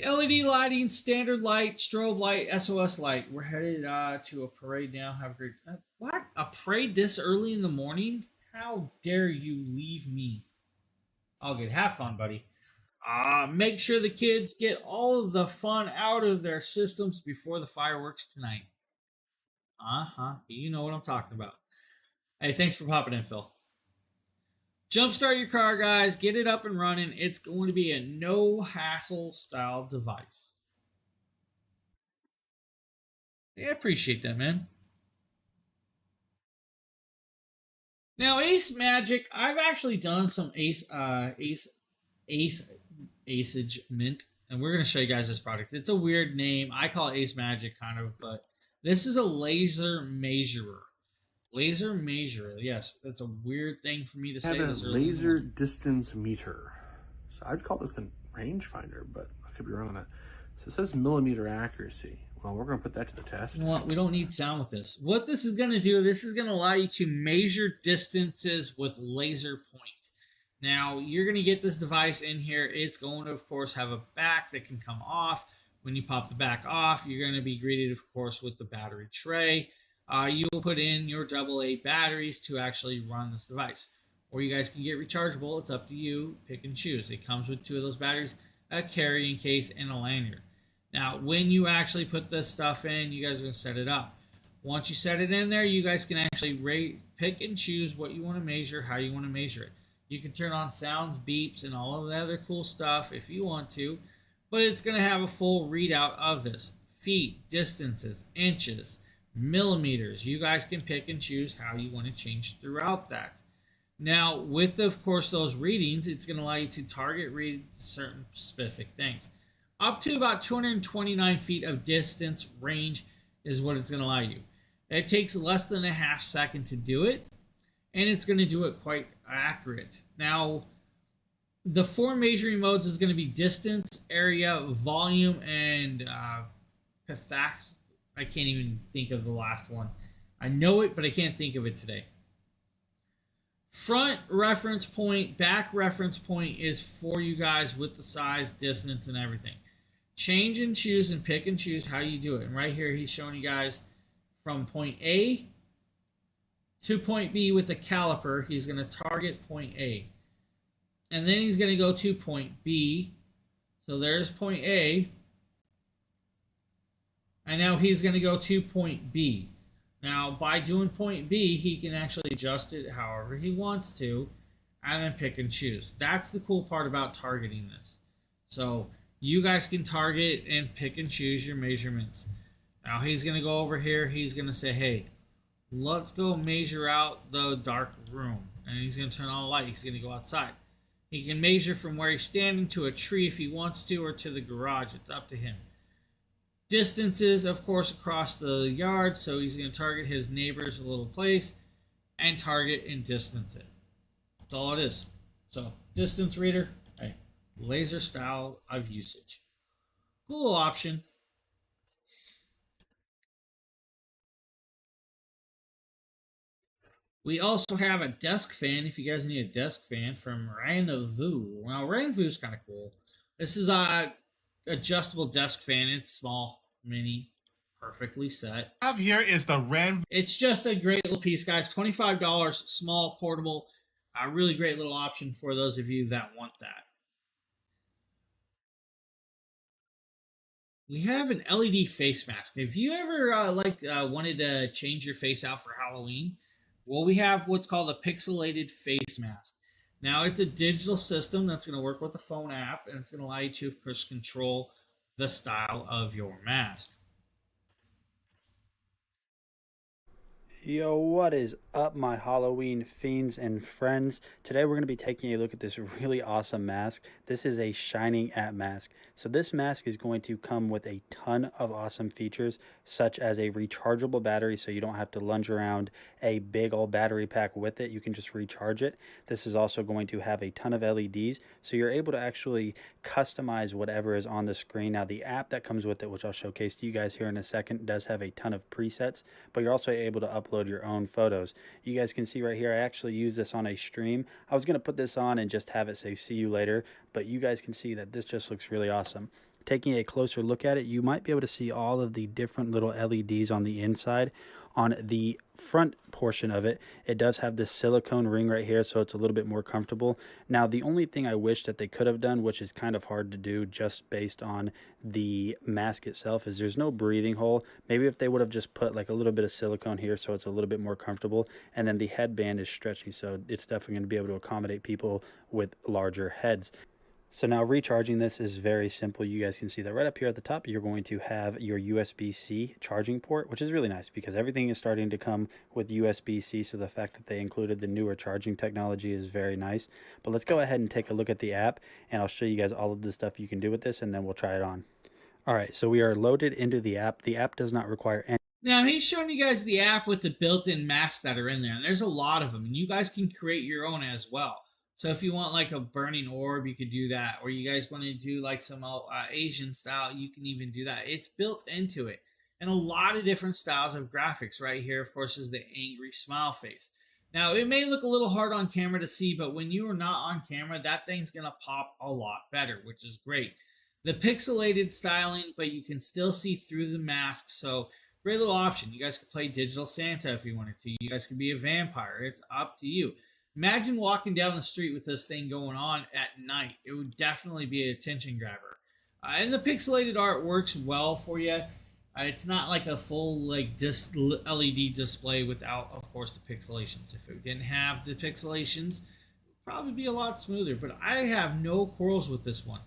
LED lighting, standard light, strobe light, SOS light. We're headed to a parade now. Have a great... what? A parade this early in the morning? How dare you leave me? All good. Have fun, buddy. Make sure the kids get all of the fun out of their systems before the fireworks tonight. You know what I'm talking about. Hey, thanks for popping in, Phil. Jumpstart your car, guys. Get it up and running. It's going to be a no-hassle style device. Yeah, I appreciate that, man. Now, Ace Magic, I've actually done some Asage Mint, and we're going to show you guys this product. It's a weird name. I call it Ace Magic, kind of, but this is a laser measurer. Laser measurer, yes, that's a weird thing for me to say. This laser distance meter. So I'd call this a rangefinder, but I could be wrong on that. So it says millimeter accuracy. Well, we're going to put that to the test. You know what? We don't need sound with this. What this is going to do, this is going to allow you to measure distances with laser point. Now, you're going to get this device in here. It's going to, of course, have a back that can come off. When you pop the back off, you're going to be greeted, of course, with the battery tray. You will put in your AA batteries to actually run this device. Or you guys can get rechargeable. It's up to you. Pick and choose. It comes with 2 of those batteries, a carrying case, and a lanyard. Now, when you actually put this stuff in, you guys are going to set it up. Once you set it in there, you guys can actually pick and choose what you want to measure, how you want to measure it. You can turn on sounds, beeps, and all of the other cool stuff if you want to. But it's going to have a full readout of this. Feet, distances, inches, millimeters. You guys can pick and choose how you want to change throughout that. Now, with, of course, those readings, it's going to allow you to target read certain specific things. Up to about 229 feet of distance range is what it's going to allow you. It takes less than a half second to do it, and it's going to do it quite accurate. Now, the 4 measuring modes is going to be distance, area, volume, and I can't even think of the last one. I know it, but I can't think of it today. Front reference point, back reference point is for you guys with the size, distance, and everything. Change and choose and pick and choose how you do it. And right here, he's showing you guys from point A to point B with a caliper. He's going to target point A. And then he's going to go to point B. So there's point A. And now he's going to go to point B. Now, by doing point B, he can actually adjust it however he wants to. and then pick and choose. That's the cool part about targeting this. So you guys can target and pick and choose your measurements. Now he's going to go over here. He's going to say, hey, let's go measure out the dark room. And he's going to turn on a light. He's going to go outside. He can measure from where he's standing to a tree if he wants to, or to the garage. It's up to him. Distances, of course, across the yard. So he's going to target his neighbor's little place and target and distance it. That's all it is. So distance reader, hey, laser style of usage. Cool option. We also have a desk fan, if you guys need a desk fan, from Rendezvous. Now, Rendezvous is kind of cool. This is a adjustable desk fan. It's small, mini, perfectly set. Have here is the Ren. It's just a great little piece, guys. $25, small, portable. A really great little option for those of you that want that. We have an LED face mask. If you ever wanted to change your face out for Halloween, well, we have what's called a pixelated face mask. Now, it's a digital system that's going to work with the phone app, and it's going to allow you to, of course, control the style of your mask. Yo, what is up, my Halloween fiends and friends? Today we're going to be taking a look at this really awesome mask. This is a Shining At mask. So this mask is going to come with a ton of awesome features, such as a rechargeable battery, so you don't have to lunge around a big old battery pack with it. You can just recharge it. This is also going to have a ton of LEDs, so you're able to actually customize whatever is on the screen. Now, the app that comes with it, which I'll showcase to you guys here in a second, does have a ton of presets, but you're also able to upload your own photos. You guys can see right here, I actually use this on a stream. I was going to put this on and just have it say see you later, but you guys can see that this just looks really awesome. Taking a closer look at it, you might be able to see all of the different little LEDs on the inside. On the front portion of it, it does have this silicone ring right here, so it's a little bit more comfortable. Now, the only thing I wish that they could have done, which is kind of hard to do just based on the mask itself, is there's no breathing hole. Maybe if they would have just put like a little bit of silicone here so it's a little bit more comfortable, and then the headband is stretchy, so it's definitely going to be able to accommodate people with larger heads. So now recharging this is very simple. You guys can see that right up here at the top, you're going to have your USB-C charging port, which is really nice because everything is starting to come with USB-C. So the fact that they included the newer charging technology is very nice. But let's go ahead and take a look at the app, and I'll show you guys all of the stuff you can do with this, and then we'll try it on. All right, so we are loaded into the app. The app does not require any. Now, he's showing you guys the app with the built-in masks that are in there. And there's a lot of them, and you guys can create your own as well. So if you want like a burning orb, you could do that. Or you guys want to do like some Asian style, you can even do that. It's built into it. And a lot of different styles of graphics. Right here, of course, is the angry smile face. Now, it may look a little hard on camera to see, but when you are not on camera, that thing's going to pop a lot better, which is great. The pixelated styling, but you can still see through the mask. So great little option. You guys could play Digital Santa if you wanted to. You guys could be a vampire. It's up to you. Imagine walking down the street with this thing going on at night. It would definitely be an attention grabber. And the pixelated art works well for you. It's not like a full like LED display without, of course, the pixelations. If it didn't have the pixelations, it would probably be a lot smoother. But I have no quarrels with this one.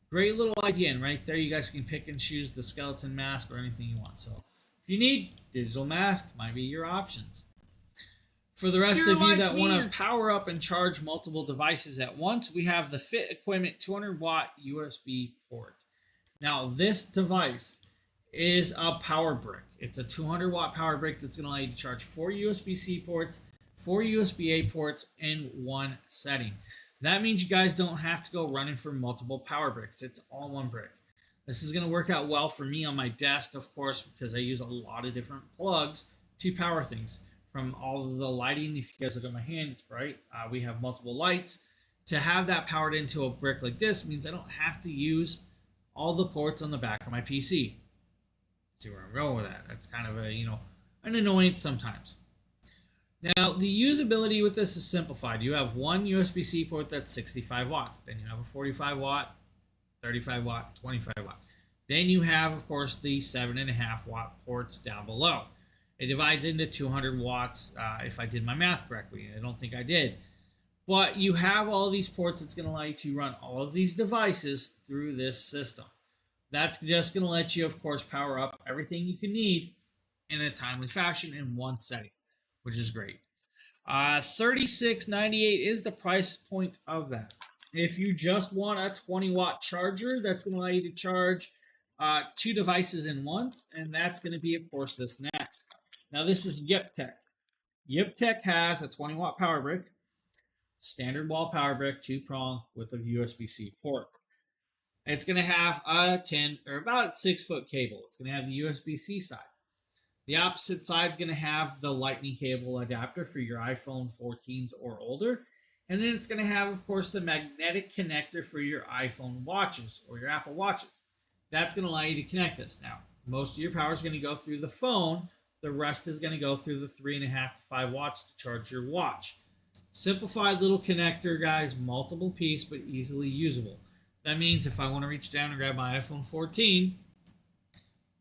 Great little idea. And right there, you guys can pick and choose the skeleton mask or anything you want. So if you need digital mask, might be your options. For the rest of you that want to power up and charge multiple devices at once, we have the Fit Equipment 200-watt USB port. Now, this device is a power brick. It's a 200-watt power brick that's going to allow you to charge 4 USB-C ports, 4 USB-A ports in one setting. That means you guys don't have to go running for multiple power bricks. It's all one brick. This is going to work out well for me on my desk, of course, because I use a lot of different plugs to power things. From all of the lighting, if you guys look at my hand, it's bright. We have multiple lights. To have that powered into a brick like this means I don't have to use all the ports on the back of my PC. See where I'm going with that? That's kind of a, an annoyance sometimes. Now, the usability with this is simplified. You have one USB-C port that's 65 watts. Then you have a 45 watt, 35 watt, 25 watt. Then you have, of course, the 7.5 watt ports down below. It divides into 200 watts if I did my math correctly. I don't think I did. But you have all these ports that's going to allow you to run all of these devices through this system. That's just going to let you, of course, power up everything you can need in a timely fashion in one setting, which is great. $36.98 is the price point of that. If you just want a 20-watt charger, that's going to allow you to charge 2 devices in once, and that's going to be, of course, this next. Now, this is YipTech. YipTech has a 20-watt power brick, standard wall power brick, 2-prong with a USB-C port. It's going to have a 10 or about 6-foot cable. It's going to have the USB-C side. The opposite side is going to have the lightning cable adapter for your iPhone 14s or older. And then it's going to have, of course, the magnetic connector for your iPhone watches or your Apple watches. That's going to allow you to connect this. Now, most of your power is going to go through the phone. The rest is going to go through the 3.5 to 5 watts to charge your watch. Simplified little connector, guys, multiple piece, but easily usable. That means if I want to reach down and grab my iPhone 14,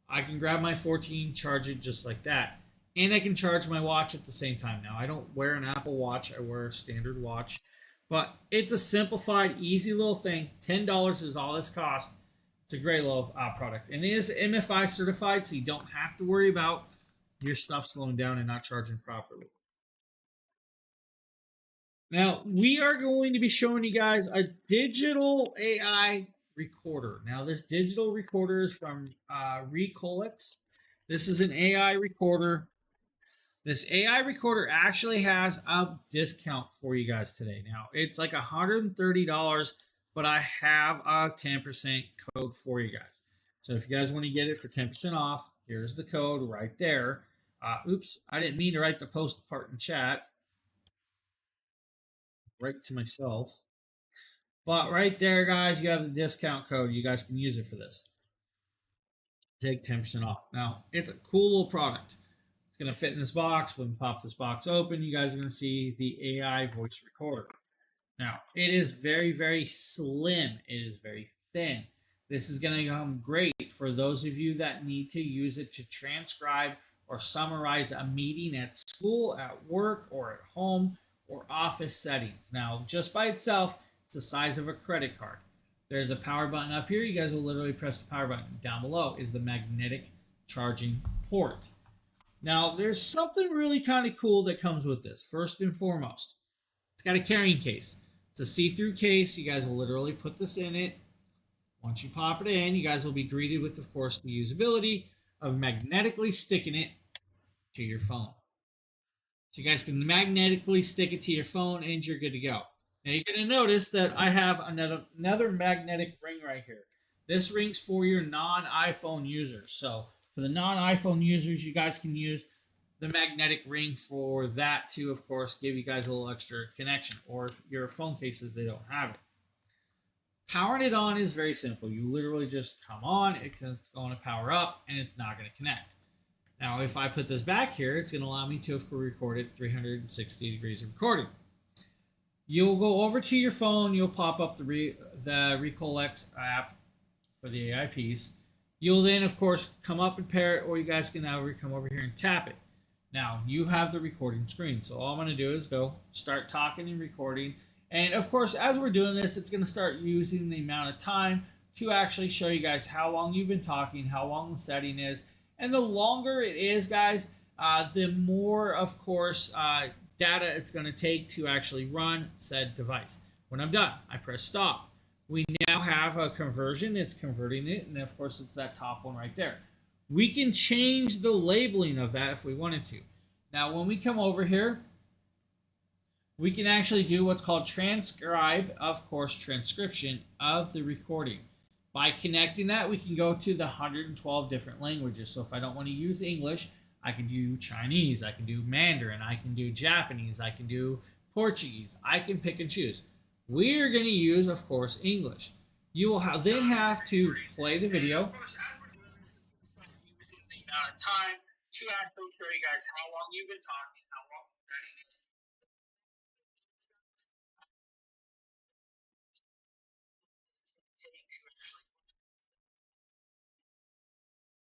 I can grab my 14, charge it just like that. And I can charge my watch at the same time. Now, I don't wear an Apple Watch. I wear a standard watch. But it's a simplified, easy little thing. $10 is all this costs. It's a great little product. And it is MFI certified, so you don't have to worry about your stuff slowing down and not charging properly. Now, we are going to be showing you guys a digital AI recorder. Now, this digital recorder is from Recolex. This is an AI recorder. This AI recorder actually has a discount for you guys today. Now, it's like $130, but I have a 10% code for you guys. So if you guys want to get it for 10% off, here's the code right there. Oops, I didn't mean to write the post part in chat. Right to myself. But right there, guys, you have the discount code. You guys can use it for this. Take 10% off. Now, it's a cool little product. It's going to fit in this box. When we pop this box open, you guys are going to see the AI voice recorder. Now, it is very, very slim. It is very thin. This is going to come great for those of you that need to use it to transcribe or summarize a meeting at school, at work, or at home, or office settings. Now, just by itself, it's the size of a credit card. There's a power button up here. You guys will literally press the power button. Down below is the magnetic charging port. Now, there's something really kind of cool that comes with this. First and foremost, it's got a carrying case. It's a see-through case. You guys will literally put this in it. Once you pop it in, you guys will be greeted with, of course, the usability of magnetically sticking it to your phone. So you guys can magnetically stick it to your phone and you're good to go. Now you're going to notice that I have another magnetic ring right here. This ring's for your non-iPhone users. So for the non-iPhone users, you guys can use the magnetic ring for that to, of course, give you guys a little extra connection. Or if your phone cases, they don't have it. Powering it on is very simple. You literally just come on, it's going to power up, and it's not going to connect. Now, if I put this back here, it's going to allow me to record it 360 degrees of recording. You'll go over to your phone. You'll pop up the Recolex app for the AI piece. You'll then, of course, come up and pair it, or you guys can now come over here and tap it. Now, you have the recording screen. So all I'm going to do is go start talking and recording. And, of course, as we're doing this, it's going to start using the amount of time to actually show you guys how long you've been talking, how long the setting is. And the longer it is, guys, the more, of course, data it's going to take to actually run said device. When I'm done, I press stop. We now have a conversion. It's converting it. And, of course, it's that top one right there. We can change the labeling of that if we wanted to. Now, when we come over here, we can actually do what's called transcribe, of course, transcription of the recording. By connecting that, we can go to the 112 different languages. So if I don't want to use English, I can do Chinese, I can do Mandarin, I can do Japanese, I can do Portuguese. I can pick and choose. We're going to use, of course, English. You will then have to play the video. Time to actually show you guys how long you've been talking, how long that is.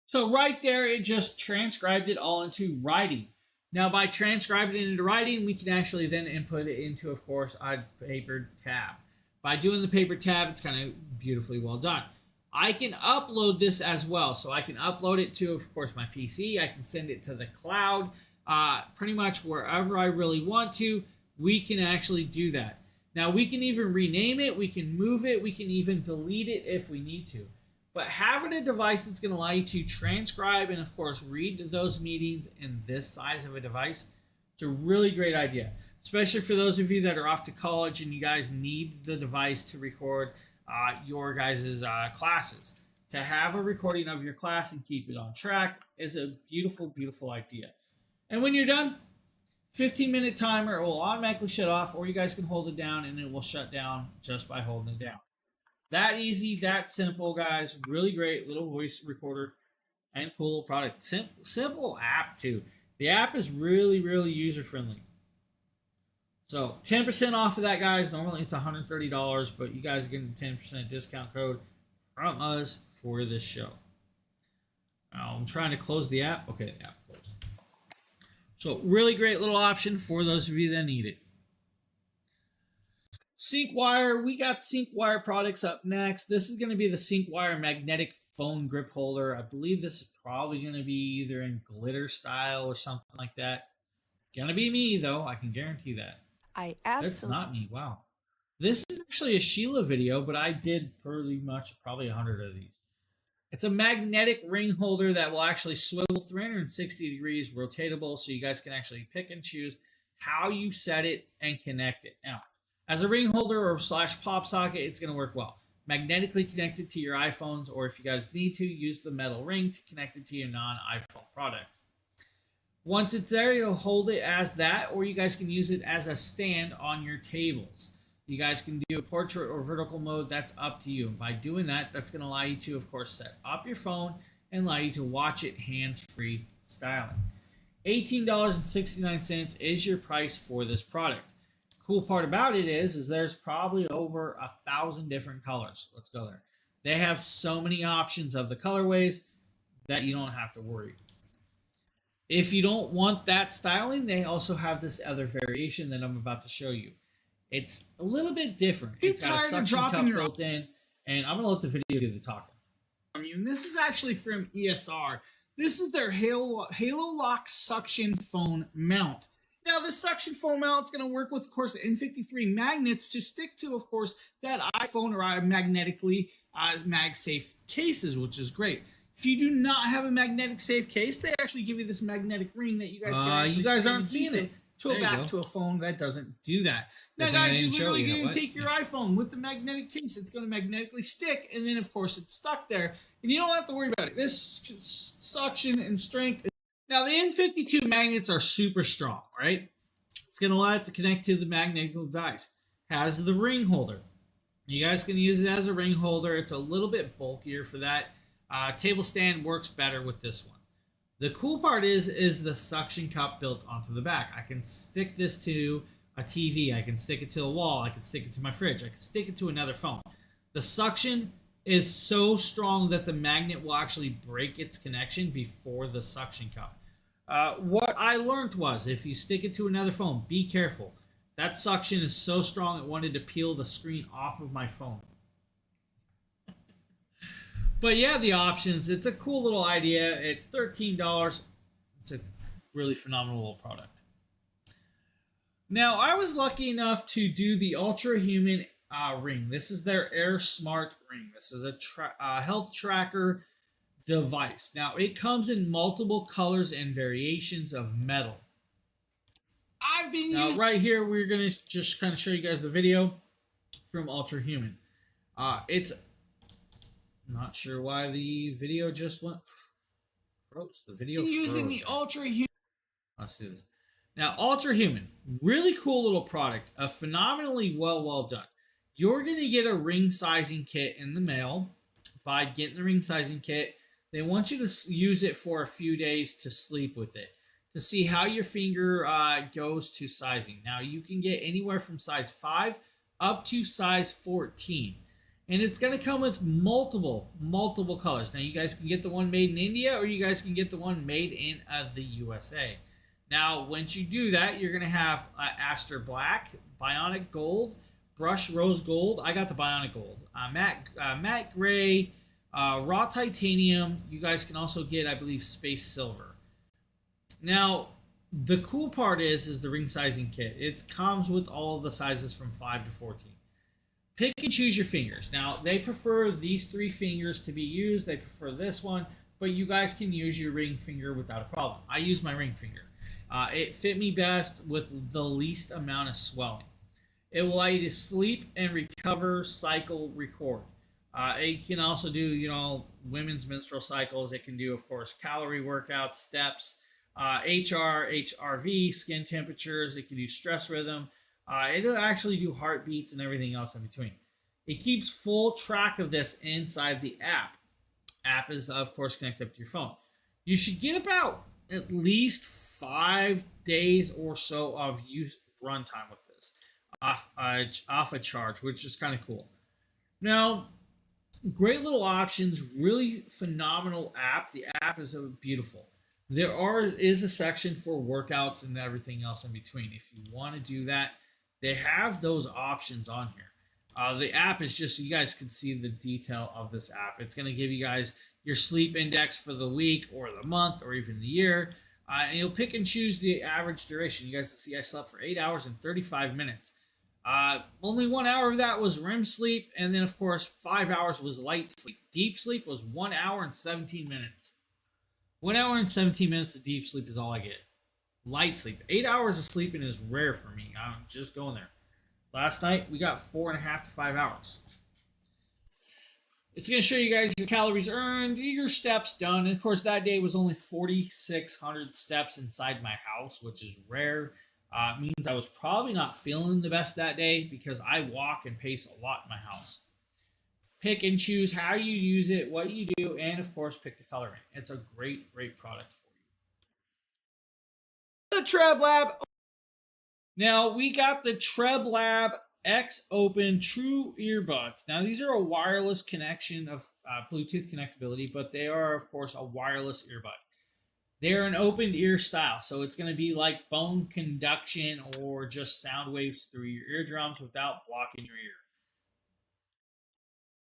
So right there, it just transcribed it all into writing. Now, by transcribing it into writing, we can actually then input it into, of course, a paper tab. By doing the paper tab, it's kind of beautifully well done. I can upload this as well. So I can upload it to, of course, my PC. I can send it to the cloud. Pretty much wherever I really want to, we can actually do that. Now, we can even rename it. We can move it. We can even delete it if we need to. But having a device that's going to allow you to transcribe and, of course, read those meetings in this size of a device, it's a really great idea, especially for those of you that are off to college and you guys need the device to record your guys' classes. To have a recording of your class and keep it on track is a beautiful, beautiful idea. And when you're done, 15-minute timer, it will automatically shut off, or you guys can hold it down and it will shut down just by holding it down. That easy, that simple, guys. Really great little voice recorder and cool little product. Simple app, too. The app is really, really user-friendly. So 10% off of that, guys. Normally it's $130, but you guys are getting a 10% discount code from us for this show. Now, I'm trying to close the app. Okay, the app closed. So really great little option for those of you that need it. SyncWire, we got SyncWire products up next. This is going to be the SyncWire magnetic phone grip holder. I believe this is probably going to be either in glitter style or something like that. Gonna be me though, I can guarantee that. I absolutely. That's not me. Wow. This is actually a Sheila video, but I did pretty much probably 100 of these. It's a magnetic ring holder that will actually swivel 360 degrees, rotatable, so you guys can actually pick and choose how you set it and connect it. Now, as a ring holder or / pop socket, it's going to work well. Magnetically connected to your iPhones, or if you guys need to, use the metal ring to connect it to your non-iPhone products. Once it's there, you'll hold it as that, or you guys can use it as a stand on your tables. You guys can do a portrait or vertical mode. That's up to you. And by doing that, that's going to allow you to, of course, set up your phone and allow you to watch it hands-free styling. $18.69 is your price for this product. Cool part about it is there's probably over 1,000 different colors. Let's go there. They have so many options of the colorways that you don't have to worry. If you don't want that styling, they also have this other variation that I'm about to show you. It's a little bit different. It's got a suction cup built in, and I'm going to let the video do the talking. And this is actually from ESR. This is their Halo Lock suction phone mount. Now, this suction phone mount is going to work with, of course, the N53 magnets to stick to, of course, that iPhone or magnetically MagSafe cases, which is great. If you do not have a magnetic safe case, they actually give you this magnetic ring that you guys can actually you guys aren't seeing it. To a phone that doesn't do that. Now, guys, you're literally going to take your iPhone with the magnetic case. It's going to magnetically stick, and then, of course, it's stuck there, and you don't have to worry about it. This suction and strength. Now, the N52 magnets are super strong, right? It's going to allow it to connect to the magnetic device. Has the ring holder. You guys can use it as a ring holder. It's a little bit bulkier for that. Table stand works better with this one. The cool part is the suction cup built onto the back. I can stick this to a TV. I can stick it to a wall. I can stick it to my fridge. I can stick it to another phone. The suction is so strong that the magnet will actually break its connection before the suction cup. What I learned was if you stick it to another phone, be careful. That suction is so strong it wanted to peel the screen off of my phone. But yeah, the options, it's a cool little idea. At $13, it's a really phenomenal little product. Now, I was lucky enough to do the Ultra Human ring. This is their Air Smart ring. This is a health tracker device. Now, it comes in multiple colors and variations of metal. Right here, we're going to just kind of show you guys the video from Ultra Human. It's not sure why the video just went froze. The video using the Ultra Human. Let's do this. Now, Ultra Human, really cool little product. Phenomenally well done. You're going to get a ring sizing kit in the mail. By getting the ring sizing kit, they want you to use it for a few days to sleep with it, to see how your finger goes to sizing. Now, you can get anywhere from size 5 up to size 14. And it's going to come with multiple colors. Now, you guys can get the one made in India, or you guys can get the one made in the USA. Now, once you do that, you're going to have Aster Black, Bionic Gold, Brush Rose Gold. I got the Bionic Gold. Matte Gray, Raw Titanium. You guys can also get, I believe, Space Silver. Now, the cool part is the ring sizing kit. It comes with all of the sizes from 5 to 14. Pick and choose your fingers. Now, they prefer these 3 fingers to be used. They prefer this one, but you guys can use your ring finger without a problem. I use my ring finger. It fit me best with the least amount of swelling. It will allow you to sleep and recover, cycle, record. It can also do, women's menstrual cycles. It can do, of course, calorie workouts, steps, HR, HRV, skin temperatures. It can do stress rhythm. It'll actually do heartbeats and everything else in between. It keeps full track of this inside the app. App is, of course, connected up to your phone. You should get about at least 5 days or so of use runtime with this off a charge, which is kind of cool. Now, great little options, really phenomenal app. The app is beautiful. There is a section for workouts and everything else in between. If you want to do that, they have those options on here. The app is just, you guys can see the detail of this app. It's going to give you guys your sleep index for the week or the month or even the year. And you'll pick and choose the average duration. You guys can see I slept for 8 hours and 35 minutes. Only 1 hour of that was REM sleep. And then, of course, 5 hours was light sleep. Deep sleep was 1 hour and 17 minutes. 1 hour and 17 minutes of deep sleep is all I get. Light sleep. 8 hours of sleeping is rare for me. I'm just going there. Last night, we got 4.5 to 5 hours. It's going to show you guys your calories earned, your steps done. And of course, that day was only 4,600 steps inside my house, which is rare. It means I was probably not feeling the best that day because I walk and pace a lot in my house. Pick and choose how you use it, what you do, and of course, pick the color in. It's a great, great product for you. The Treb Lab. Now, we got the Treb Lab X Open True Earbuds. Now, these are a wireless connection of Bluetooth connectability, but they are, of course, a wireless earbud. They're an open ear style, so it's going to be like bone conduction or just sound waves through your eardrums without blocking your ear.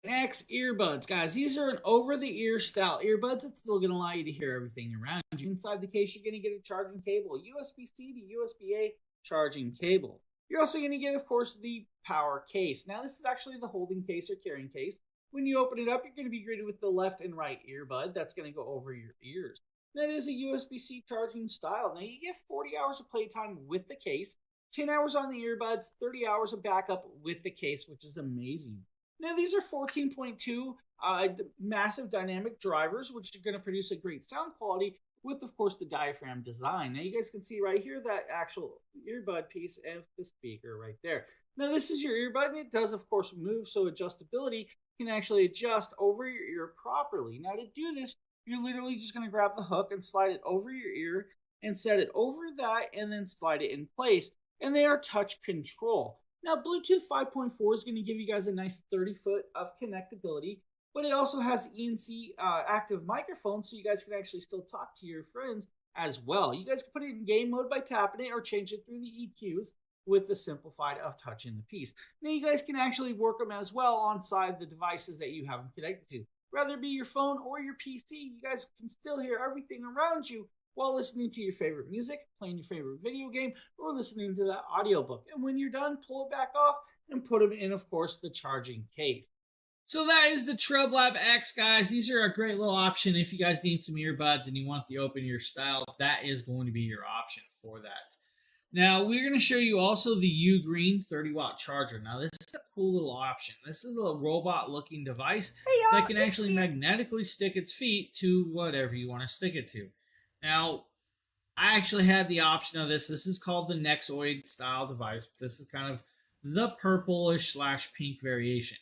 Next, earbuds. Guys, these are an over-the-ear style earbuds. It's still going to allow you to hear everything around you. Inside the case, you're going to get a charging cable, USB-C to USB-A charging cable. You're also going to get, of course, the power case. Now, this is actually the holding case or carrying case. When you open it up, you're going to be greeted with the left and right earbud. That's going to go over your ears. That is a USB-C charging style. Now, you get 40 hours of playtime with the case, 10 hours on the earbuds, 30 hours of backup with the case, which is amazing. Now, these are 14.2 massive dynamic drivers, which are going to produce a great sound quality with, of course, the diaphragm design. Now, you guys can see right here that actual earbud piece and the speaker right there. Now, this is your earbud, and it does, of course, move, so adjustability can actually adjust over your ear properly. Now, to do this, you're literally just going to grab the hook and slide it over your ear and set it over that and then slide it in place. And they are touch control. Now, Bluetooth 5.4 is going to give you guys a nice 30-foot of connectability, but it also has ENC active microphone, so you guys can actually still talk to your friends as well. You guys can put it in game mode by tapping it or change it through the EQs with the simplified of touching the piece. Now, you guys can actually work them as well on side the devices that you have them connected to. Whether it be your phone or your PC, you guys can still hear everything around you while listening to your favorite music, playing your favorite video game, or listening to that audiobook. And when you're done, pull it back off and put them in, of course, the charging case. So that is the Treb Lab X, guys. These are a great little option if you guys need some earbuds and you want the open ear style. That is going to be your option for that. Now, we're going to show you also the U-Green 30-watt charger. Now, this is a cool little option. This is a robot-looking device that can actually magnetically stick its feet to whatever you want to stick it to. Now, I actually had the option of this. This is called the Nexoid style device. This is kind of the purplish / pink variation.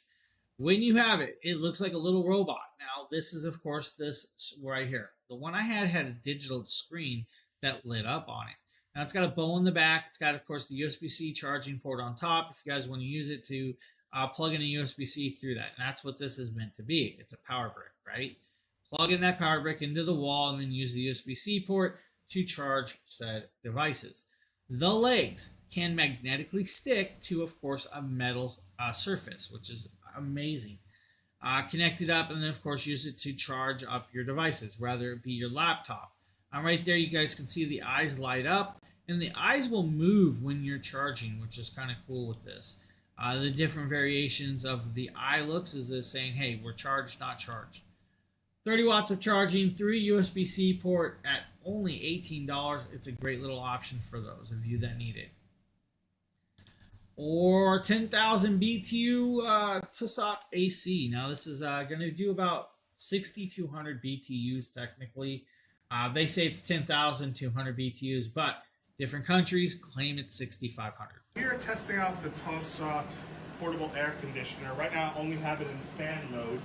When you have it, it looks like a little robot. Now, this is, of course, this right here. The one I had a digital screen that lit up on it. Now, it's got a bow in the back. It's got, of course, the USB-C charging port on top if you guys want to use it to plug in a USB-C through that. And that's what this is meant to be. It's a power brick, right? Plug in that power brick into the wall and then use the USB-C port to charge said devices. The legs can magnetically stick to, of course, a metal surface, which is amazing. Connect it up, and then, of course, use it to charge up your devices, whether it be your laptop. Right there, you guys can see the eyes light up, and the eyes will move when you're charging, which is kind of cool with this. The different variations of the eye looks is this saying, hey, we're charged, not charged. 30 watts of charging through USB-C port at only $18. It's a great little option for those of you that need it. Or 10,000 BTU TSOT AC. Now this is going to do about 6,200 BTUs technically. They say it's 10,200 BTUs, but different countries claim it's 6,500. We are testing out the TSOT portable air conditioner. Right now I only have it in fan mode,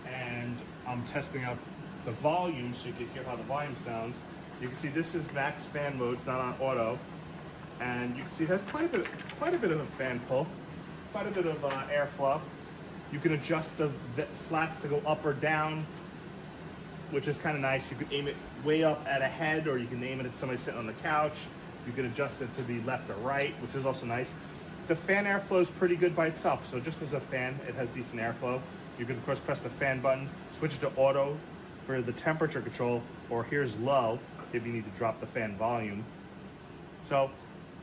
and I'm testing out the volume so you can hear how the volume sounds. You can see this is max fan mode, it's not on auto. And you can see it has quite a bit of a fan pull, quite a bit of airflow. You can adjust the slats to go up or down, which is kind of nice. You can aim it way up at a head, or you can aim it at somebody sitting on the couch. You can adjust it to be left or right, which is also nice. The fan airflow is pretty good by itself. So just as a fan, it has decent airflow. You can, of course, press the fan button, switch it to auto for the temperature control, or here's low if you need to drop the fan volume. So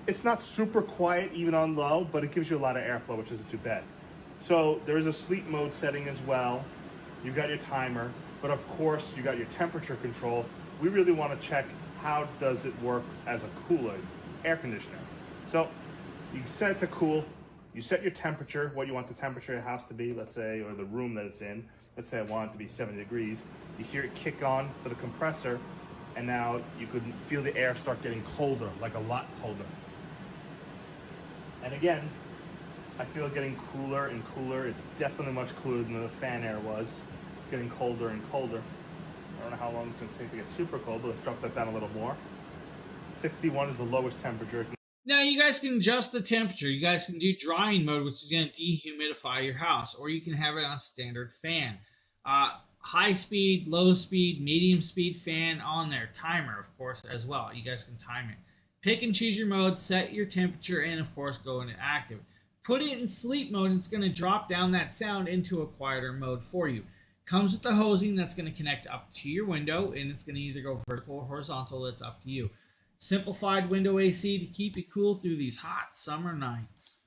it's not super quiet even on low, but it gives you a lot of airflow, which isn't too bad. So there is a sleep mode setting as well. You've got your timer, but of course you got your temperature control. We really want to check how does it work as a cooler air conditioner. So you set it to cool, you set your temperature, what you want the temperature of the house to be, let's say, or the room that it's in. Let's say I want it to be 70 degrees. You hear it kick on for the compressor, and now you could feel the air start getting colder, like a lot colder. And again, I feel it getting cooler and cooler. It's definitely much cooler than the fan air was. It's getting colder and colder. I don't know how long it's going to take to get super cold, but let's drop that down a little more. 61 is the lowest temperature. Now you guys can adjust the temperature. You guys can do drying mode, which is going to dehumidify your house, or you can have it on standard fan. High speed, low speed, medium speed fan on there. Timer, of course, as well. You guys can time it. Pick and choose your mode, set your temperature, and of course go into active. Put it in sleep mode, and it's going to drop down that sound into a quieter mode for you. Comes with the hosing that's going to connect up to your window, and it's going to either go vertical or horizontal. That's up to you. Simplified window AC to keep you cool through these hot summer nights.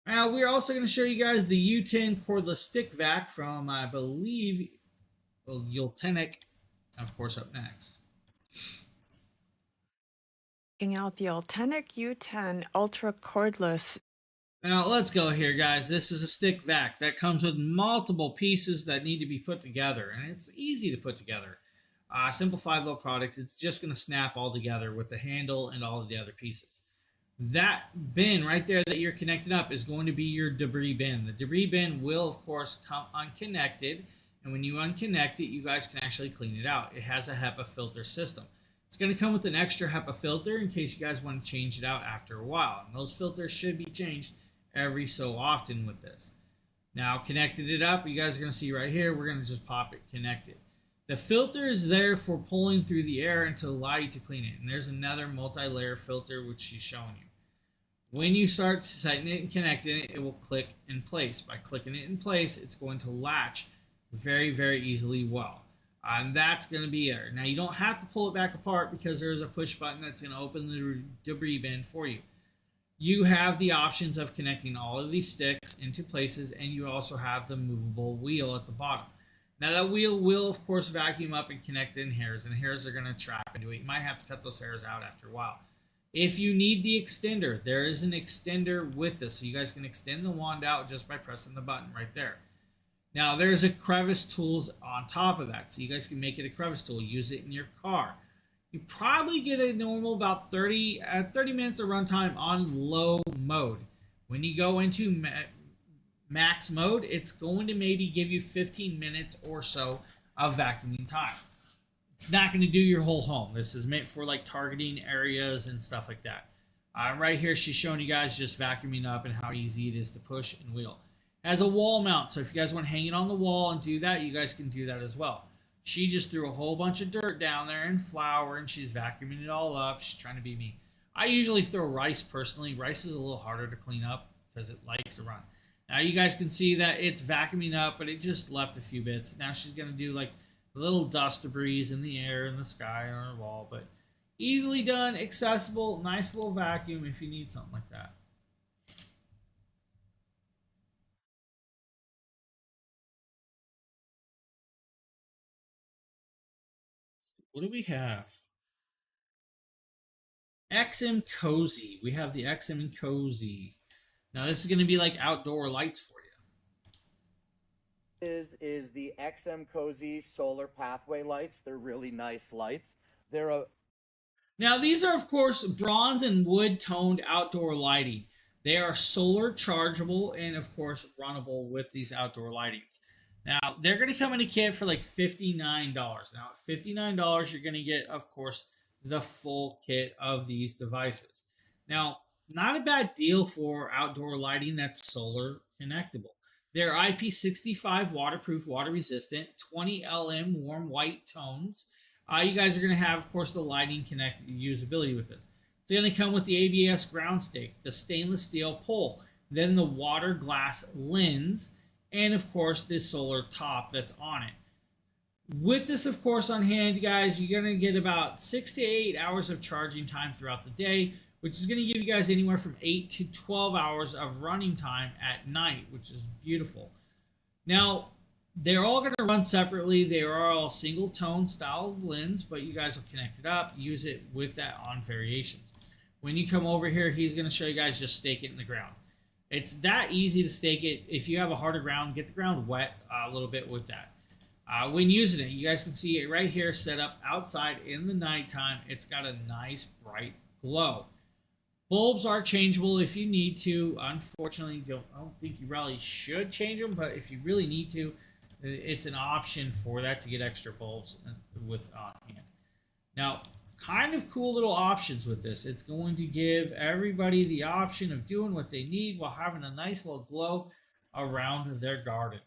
Now, we're also going to show you guys the U10 cordless stick vac from, I believe, Ultenic, of course, up next. Checking out the Ultenic U10 Ultra Cordless. Now, let's go here, guys. This is a stick vac that comes with multiple pieces that need to be put together, and it's easy to put together. Simplified little product. It's just going to snap all together with the handle and all of the other pieces. That bin right there that you're connecting up is going to be your debris bin. The debris bin will, of course, come unconnected, and when you unconnect it, you guys can actually clean it out. It has a HEPA filter system. It's going to come with an extra HEPA filter in case you guys want to change it out after a while. And those filters should be changed every so often with this. Now, connected it up, you guys are going to see right here, we're going to just pop it connected. The filter is there for pulling through the air and to allow you to clean it. And there's another multi-layer filter which she's showing you. When you start setting it and connecting it, it will click in place. By clicking it in place, it's going to latch very, very easily well. And that's going to be there. Now, you don't have to pull it back apart because there's a push button that's going to open the debris bin for you. You have the options of connecting all of these sticks into places, and you also have the movable wheel at the bottom. Now, that wheel will, of course, vacuum up and connect in hairs, and hairs are going to trap into it. You might have to cut those hairs out after a while. If you need the extender, there is an extender with this, so you guys can extend the wand out just by pressing the button right there. Now, there's a crevice tools on top of that, so you guys can make it a crevice tool. Use it in your car. You probably get a normal about 30 minutes of runtime on low mode. When you go into max mode, it's going to maybe give you 15 minutes or so of vacuuming time. It's not going to do your whole home. This is meant for like targeting areas and stuff like that. Right here, she's showing you guys just vacuuming up and how easy it is to push and wheel. It has a wall mount, so if you guys want to hang it on the wall and do that, you guys can do that as well. She just threw a whole bunch of dirt down there and flour, and she's vacuuming it all up. She's trying to be me. I usually throw rice personally. Rice is a little harder to clean up because it likes to run. Now you guys can see that it's vacuuming up, but it just left a few bits. Now she's going to do like a little dust debris in the air, in the sky, or on a wall. But easily done, accessible, nice little vacuum if you need something like that. What do we have? XM Cozy. We have the XM Cozy. Now this is going to be like outdoor lights for you. Is the XM Cozy solar pathway lights. They're really nice lights. They're a Now these are of course bronze and wood toned outdoor lighting. They are solar chargeable and of course runnable with these outdoor lightings. Now they're going to come in a kit for like $59. Now at $59 you're going to get of course the full kit of these devices. Now not a bad deal for outdoor lighting that's solar connectable. They're IP65 waterproof, water resistant, 20 LM warm white tones. You guys are going to have, of course, the lighting connect usability with this. It's going to come with the ABS ground stake, the stainless steel pole, then the water glass lens, and of course this solar top that's on it. With this, of course, on hand, guys, you're going to get about 6 to 8 hours of charging time throughout the day, which is going to give you guys anywhere from 8 to 12 hours of running time at night, which is beautiful. Now, they're all going to run separately. They are all single tone style of lens, but you guys will connect it up, use it with that on variations. When you come over here, he's going to show you guys just stake it in the ground. It's that easy to stake it. If you have a harder ground, get the ground wet a little bit with that. When using it, you guys can see it right here set up outside in the nighttime. It's got a nice bright glow. Bulbs are changeable if you need to. Unfortunately, I don't think you really should change them, but if you really need to, it's an option for that to get extra bulbs with on hand. Now, kind of cool little options with this. It's going to give everybody the option of doing what they need while having a nice little glow around their garden.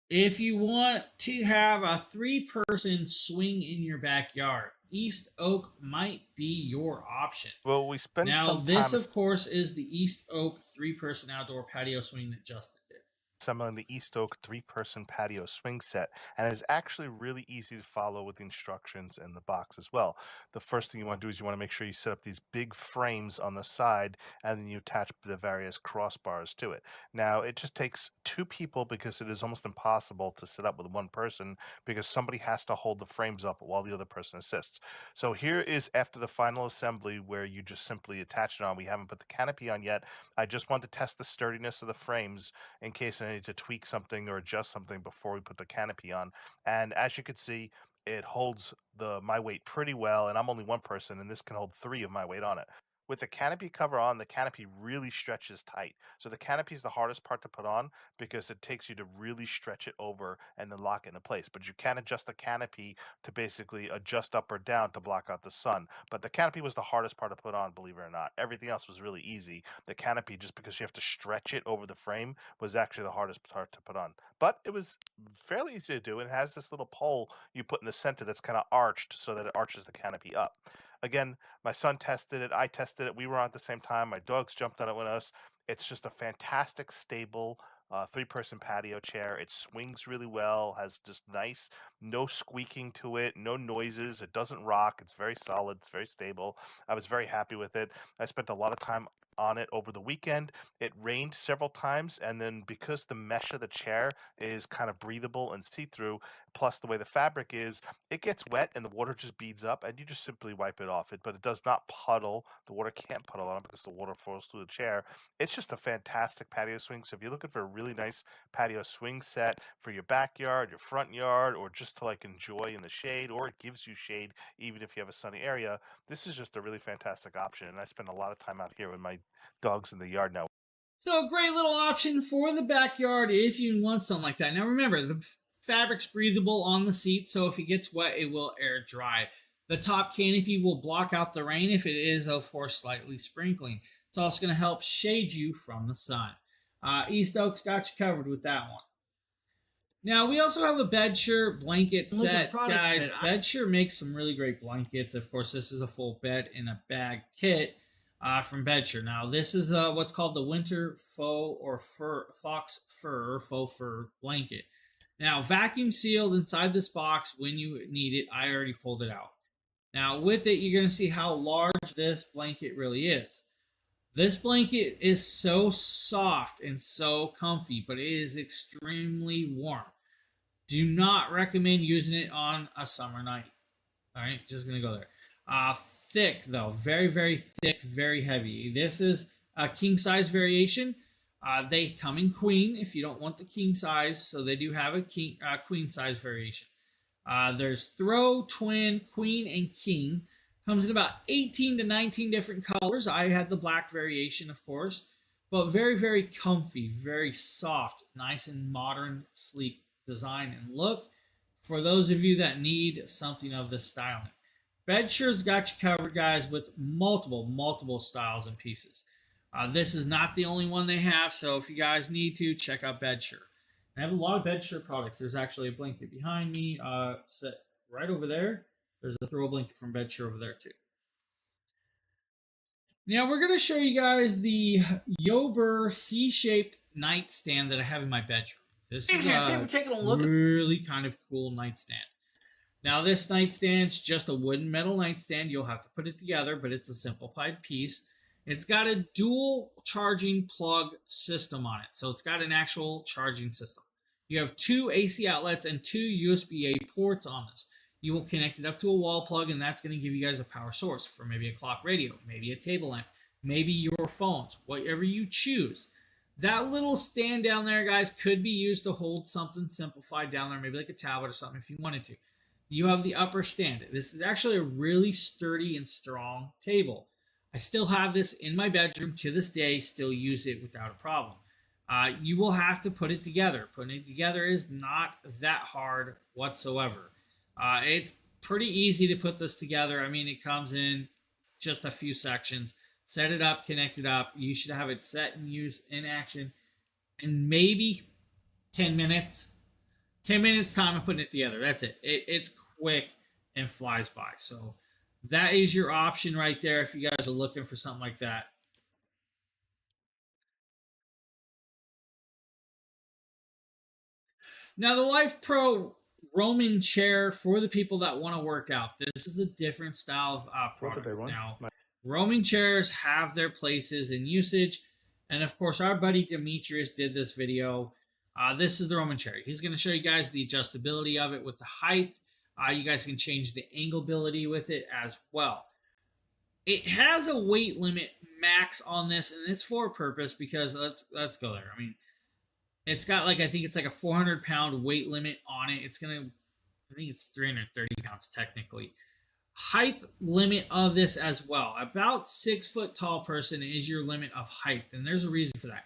If you want to have a 3-person swing in your backyard, East Oak might be your option. Well, we spent now some this, time of course, is the East Oak 3-person outdoor patio swing that Justin did. assembling the East Oak 3-person patio swing set, and it's actually really easy to follow with the instructions in the box as well. The first thing you want to do is you want to make sure you set up these big frames on the side, and then you attach the various crossbars to it. Now, it just takes 2 people because it is almost impossible to set up with one person because somebody has to hold the frames up while the other person assists. So here is after the final assembly where you just simply attach it on. We haven't put the canopy on yet. I just want to test the sturdiness of the frames in case I need to tweak something or adjust something before we put the canopy on. And as you can see, it holds my weight pretty well, and I'm only one person, and this can hold 3 of my weight on it. With the canopy cover on, the canopy really stretches tight. So the canopy is the hardest part to put on because it takes you to really stretch it over and then lock it into place. But you can adjust the canopy to basically adjust up or down to block out the sun. But the canopy was the hardest part to put on, believe it or not. Everything else was really easy. The canopy, just because you have to stretch it over the frame, was actually the hardest part to put on. But it was fairly easy to do. It has this little pole you put in the center that's kind of arched so that it arches the canopy up. Again, my son tested it. I tested it. We were on at the same time. My dogs jumped on it with us. It's just a fantastic, stable 3-person patio chair. It swings really well, has just nice, no squeaking to it, no noises. It doesn't rock. It's very solid. It's very stable. I was very happy with it. I spent a lot of time on it over the weekend. It rained several times, and then because the mesh of the chair is kind of breathable and see-through, plus the way the fabric is, it gets wet and the water just beads up, and you just simply wipe it off. But it does not puddle. The water can't puddle on it because the water flows through the chair. It's just a fantastic patio swing. So if you're looking for a really nice patio swing set for your backyard, your front yard, or just to like enjoy in the shade, or it gives you shade even if you have a sunny area, this is just a really fantastic option. And I spend a lot of time out here with my dogs in the yard now. So a great little option for the backyard if you want something like that. Now remember, the fabric's breathable on the seat, so if it gets wet, it will air dry. The top canopy will block out the rain if it is, of course, slightly sprinkling. It's also going to help shade you from the sun. East Oak's got you covered with that one. Now, we also have a bedshirt blanket set. Guys, bedshirt makes some really great blankets. Of course, this is a full bed in a bag kit from bedshirt. Now, this is what's called the winter faux or fox fur blanket. Now, vacuum sealed inside this box when you need it. I already pulled it out. Now, with it, you're going to see how large this blanket really is. This blanket is so soft and so comfy, but it is extremely warm. Do not recommend using it on a summer night. All right, just gonna go there. Thick though, very, very thick, very heavy. This is a king size variation. They come in queen if you don't want the king size, so they do have a queen size variation. There's throw, twin, queen, and king. Comes in about 18 to 19 different colors. I had the black variation, of course, but very, very comfy, very soft, nice and modern, sleek design and look for those of you that need something of this styling. Bedshirt's got you covered, guys, with multiple styles and pieces. This is not the only one they have, so if you guys need to, check out Bedshirt. I have a lot of Bedshirt products. There's actually a blanket behind me, set right over there. There's a throw blanket from Bedshirt over there too. Now we're going to show you guys the Yober C-shaped nightstand that I have in my bedroom. This is a really kind of cool nightstand. Now this nightstand's just a wooden metal nightstand. You'll have to put it together, but it's a simplified piece. It's got a dual charging plug system on it. So it's got an actual charging system. You have 2 AC outlets and 2 USB-A ports on this. You will connect it up to a wall plug, and that's going to give you guys a power source for maybe a clock radio, maybe a table lamp, maybe your phones, whatever you choose. That little stand down there, guys, could be used to hold something simplified down there, maybe like a tablet or something if you wanted to. You have the upper stand. This is actually a really sturdy and strong table. I still have this in my bedroom to this day, still use it without a problem. You will have to put it together. Putting it together is not that hard whatsoever. It's pretty easy to put this together. I mean, it comes in just a few sections. Set it up, connect it up. You should have it set and use in action in maybe 10 minutes. 10 minutes time of putting it together. That's it. It's quick and flies by. So that is your option right there if you guys are looking for something like that. Now the Life Pro roaming chair for the people that want to work out. This is a different style of product. Now, roaming chairs have their places in usage. And of course, our buddy Demetrius did this video. This is the roaming chair. He's going to show you guys the adjustability of it with the height. You guys can change the angleability with it as well. It has a weight limit max on this, and it's for a purpose because let's go there. I mean, it's got I think it's like a 400-pound weight limit on it. I think it's 330 pounds technically. Height limit of this as well. About 6 foot tall person is your limit of height, and there's a reason for that.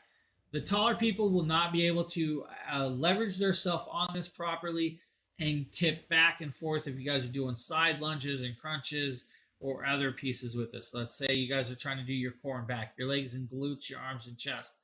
The taller people will not be able to leverage themselves on this properly and tip back and forth if you guys are doing side lunges and crunches or other pieces with this. Let's say you guys are trying to do your core and back, your legs and glutes, your arms and chest.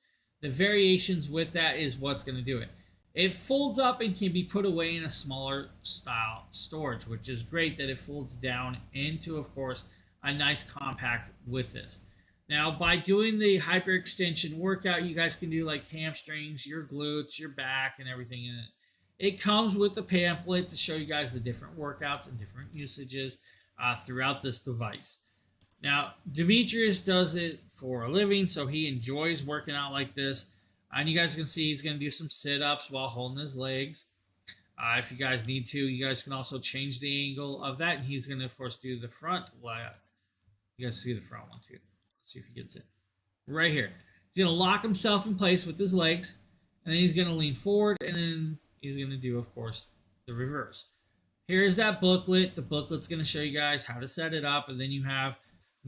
The variations with that is what's going to do it. It folds up and can be put away in a smaller style storage, which is great that it folds down into, of course, a nice compact with this. Now, by doing the hyperextension workout, you guys can do like hamstrings, your glutes, your back, and everything in it. It comes with a pamphlet to show you guys the different workouts and different usages throughout this device. Now, Demetrius does it for a living, so he enjoys working out like this. And you guys can see he's going to do some sit-ups while holding his legs. If you guys need to, you guys can also change the angle of that. And he's going to, of course, do the front leg. You guys see the front one, too. Let's see if he gets it. Right here. He's going to lock himself in place with his legs. And then he's going to lean forward. And then he's going to do, of course, the reverse. Here's that booklet. The booklet's going to show you guys how to set it up. And then you have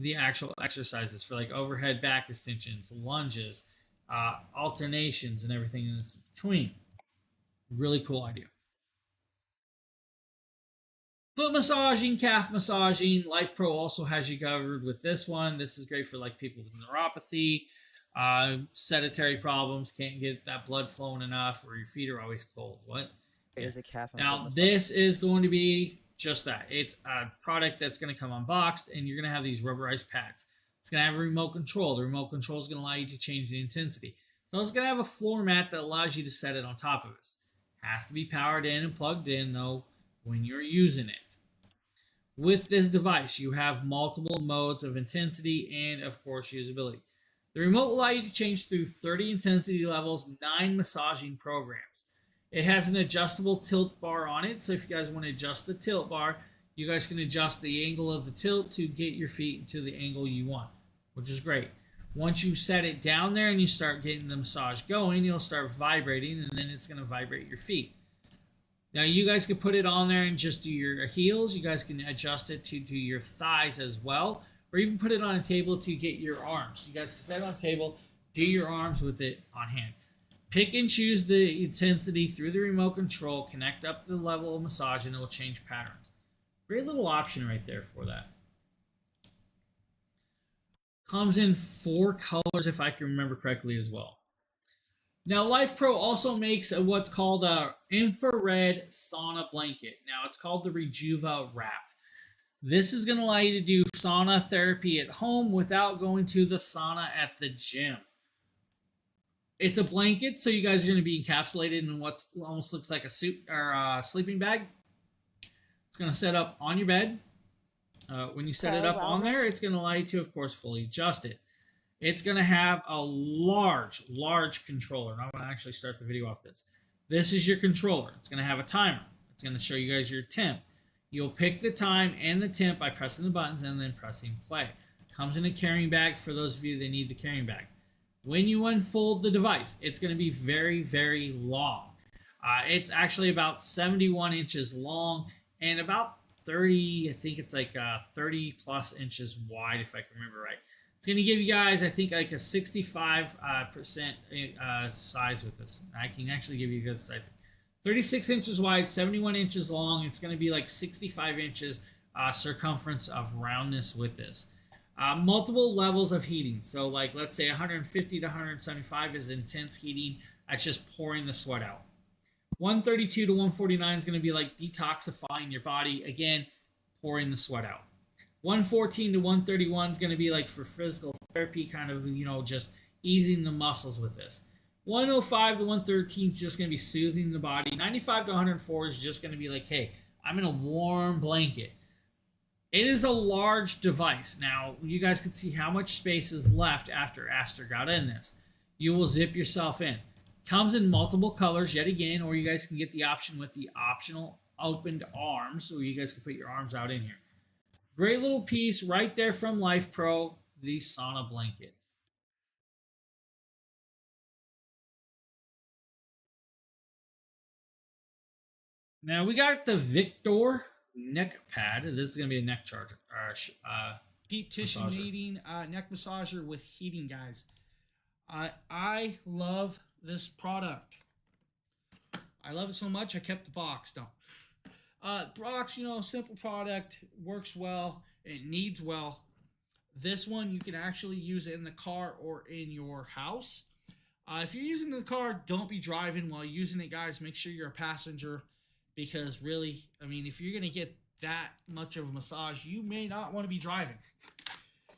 the actual exercises for like overhead back extensions, lunges, alternations, and everything in between. Really cool idea. Foot massaging, calf massaging. Life Pro also has you covered with this one. This is great for like people with neuropathy, sedentary problems, can't get that blood flowing enough, or your feet are always cold. What? Is a calf and Now, foot this is going to be just that. It's a product that's going to come unboxed, and you're going to have these rubberized pads. It's going to have a remote control. The remote control is going to allow you to change the intensity. So it's going to have a floor mat that allows you to set it on top of this. Has to be powered in and plugged in, though, when you're using it. With this device, you have multiple modes of intensity and, of course, usability. The remote will allow you to change through 30 intensity levels, 9 massaging programs. It has an adjustable tilt bar on it, so if you guys want to adjust the tilt bar, you guys can adjust the angle of the tilt to get your feet into the angle you want, which is great. Once you set it down there and you start getting the massage going, it'll start vibrating, and then it's going to vibrate your feet. Now, you guys can put it on there and just do your heels. You guys can adjust it to do your thighs as well, or even put it on a table to get your arms. You guys can set it on a table, do your arms with it on hand. Pick and choose the intensity through the remote control, connect up the level of massage, and it will change patterns. Great little option right there for that. Comes in 4 colors, if I can remember correctly, as well. Now, Life Pro also makes what's called an infrared sauna blanket. Now, it's called the Rejuva Wrap. This is going to allow you to do sauna therapy at home without going to the sauna at the gym. It's a blanket, so you guys are going to be encapsulated in what almost looks like a suit or a sleeping bag. It's going to set up on your bed. When you set it up on there, it's going to allow you to, of course, fully adjust it. It's going to have a large controller. And I'm going to actually start the video off this. This is your controller. It's going to have a timer. It's going to show you guys your temp. You'll pick the time and the temp by pressing the buttons and then pressing play. Comes in a carrying bag for those of you that need the carrying bag. When you unfold the device, it's going to be very, very long. It's actually about 71 inches long and about 30, I think it's like 30 plus inches wide, if I can remember right. It's going to give you guys, I think, like a 65% size with this. I can actually give you guys a size. 36 inches wide, 71 inches long. It's going to be like 65 inches circumference of roundness with this. Multiple levels of heating. So like, let's say 150 to 175 is intense heating. That's just pouring the sweat out. 132 to 149 is going to be like detoxifying your body. Again, pouring the sweat out. 114 to 131 is going to be like for physical therapy, kind of, just easing the muscles with this. 105 to 113 is just going to be soothing the body. 95 to 104 is just going to be like, hey, I'm in a warm blanket. It is a large device. Now, you guys can see how much space is left after Aster got in this. You will zip yourself in. Comes in multiple colors yet again, or you guys can get the option with the optional opened arms, so you guys can put your arms out in here. Great little piece right there from Life Pro, the sauna blanket. Now we got the Victor neck pad. This is going to be a neck charger. Deep tissue heating neck massager with heating, guys. I love this product. I love it so much I kept the box. Box, simple product, works well, it needs well. This one you can actually use it in the car or in your house. If you're using the car, don't be driving while using it, guys. Make sure you're a passenger, because really, if you're gonna get that much of a massage, you may not want to be driving.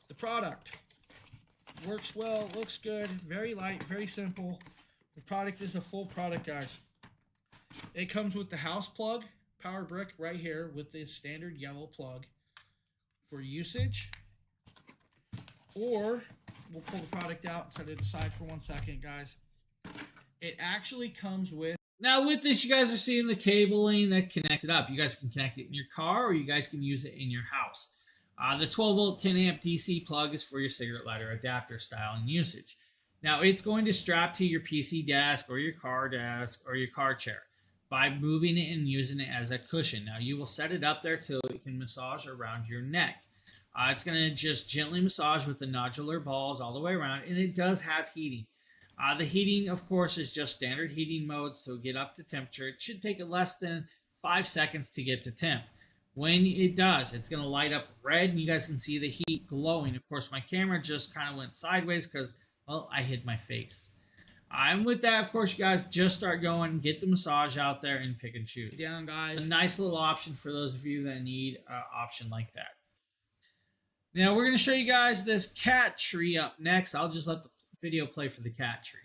The product works well, looks good, very light, very simple. The product is a full product, guys. It comes with the house plug, power brick right here with the standard yellow plug for usage. Or we'll pull the product out and set it aside for 1 second, guys. It actually comes with... Now with this, you guys are seeing the cabling that connects it up. You guys can connect it in your car, or you guys can use it in your house. The 12 volt 10 amp DC plug is for your cigarette lighter adapter style and usage. Now it's going to strap to your PC desk or your car desk or your car chair by moving it and using it as a cushion. Now you will set it up there so it can massage around your neck. It's going to just gently massage with the nodular balls all the way around, and it does have heating. The heating, of course, is just standard heating modes to get up to temperature. It should take less than 5 seconds to get to temp. When it does, it's going to light up red, and you guys can see the heat glowing. Of course, my camera just kind of went sideways because, well, I hid my face. And with that, of course, you guys just start going, get the massage out there, and pick and choose. Down, guys. A nice little option for those of you that need an option like that. Now, we're going to show you guys this cat tree up next. I'll just let the video play for the cat tree.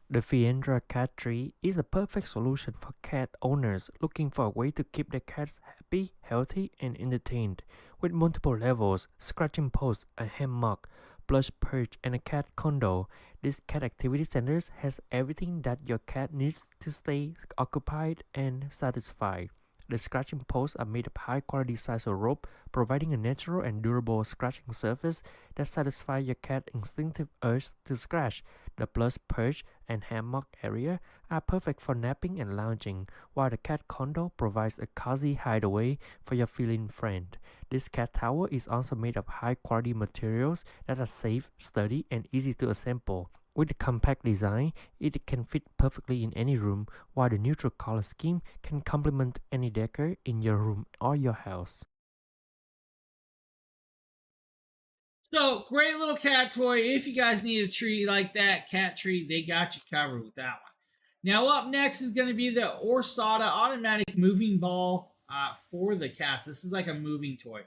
The Filmora cat tree is a perfect solution for cat owners looking for a way to keep their cats happy, healthy, and entertained. With multiple levels, scratching posts, a hammock, plush perch, and a cat condo, this cat activity center has everything that your cat needs to stay occupied and satisfied. The scratching posts are made of high-quality sisal rope, providing a natural and durable scratching surface that satisfies your cat's instinctive urge to scratch. The plush perch and hammock area are perfect for napping and lounging, while the cat condo provides a cozy hideaway for your feline friend. This cat tower is also made of high-quality materials that are safe, sturdy, and easy to assemble. With the compact design, it can fit perfectly in any room, while the neutral color scheme can complement any decor in your room or your house. So, great little cat toy. If you guys need a tree like that, cat tree, they got you covered with that one. Now, up next is going to be the Orsada automatic moving ball for the cats. This is like a moving toy.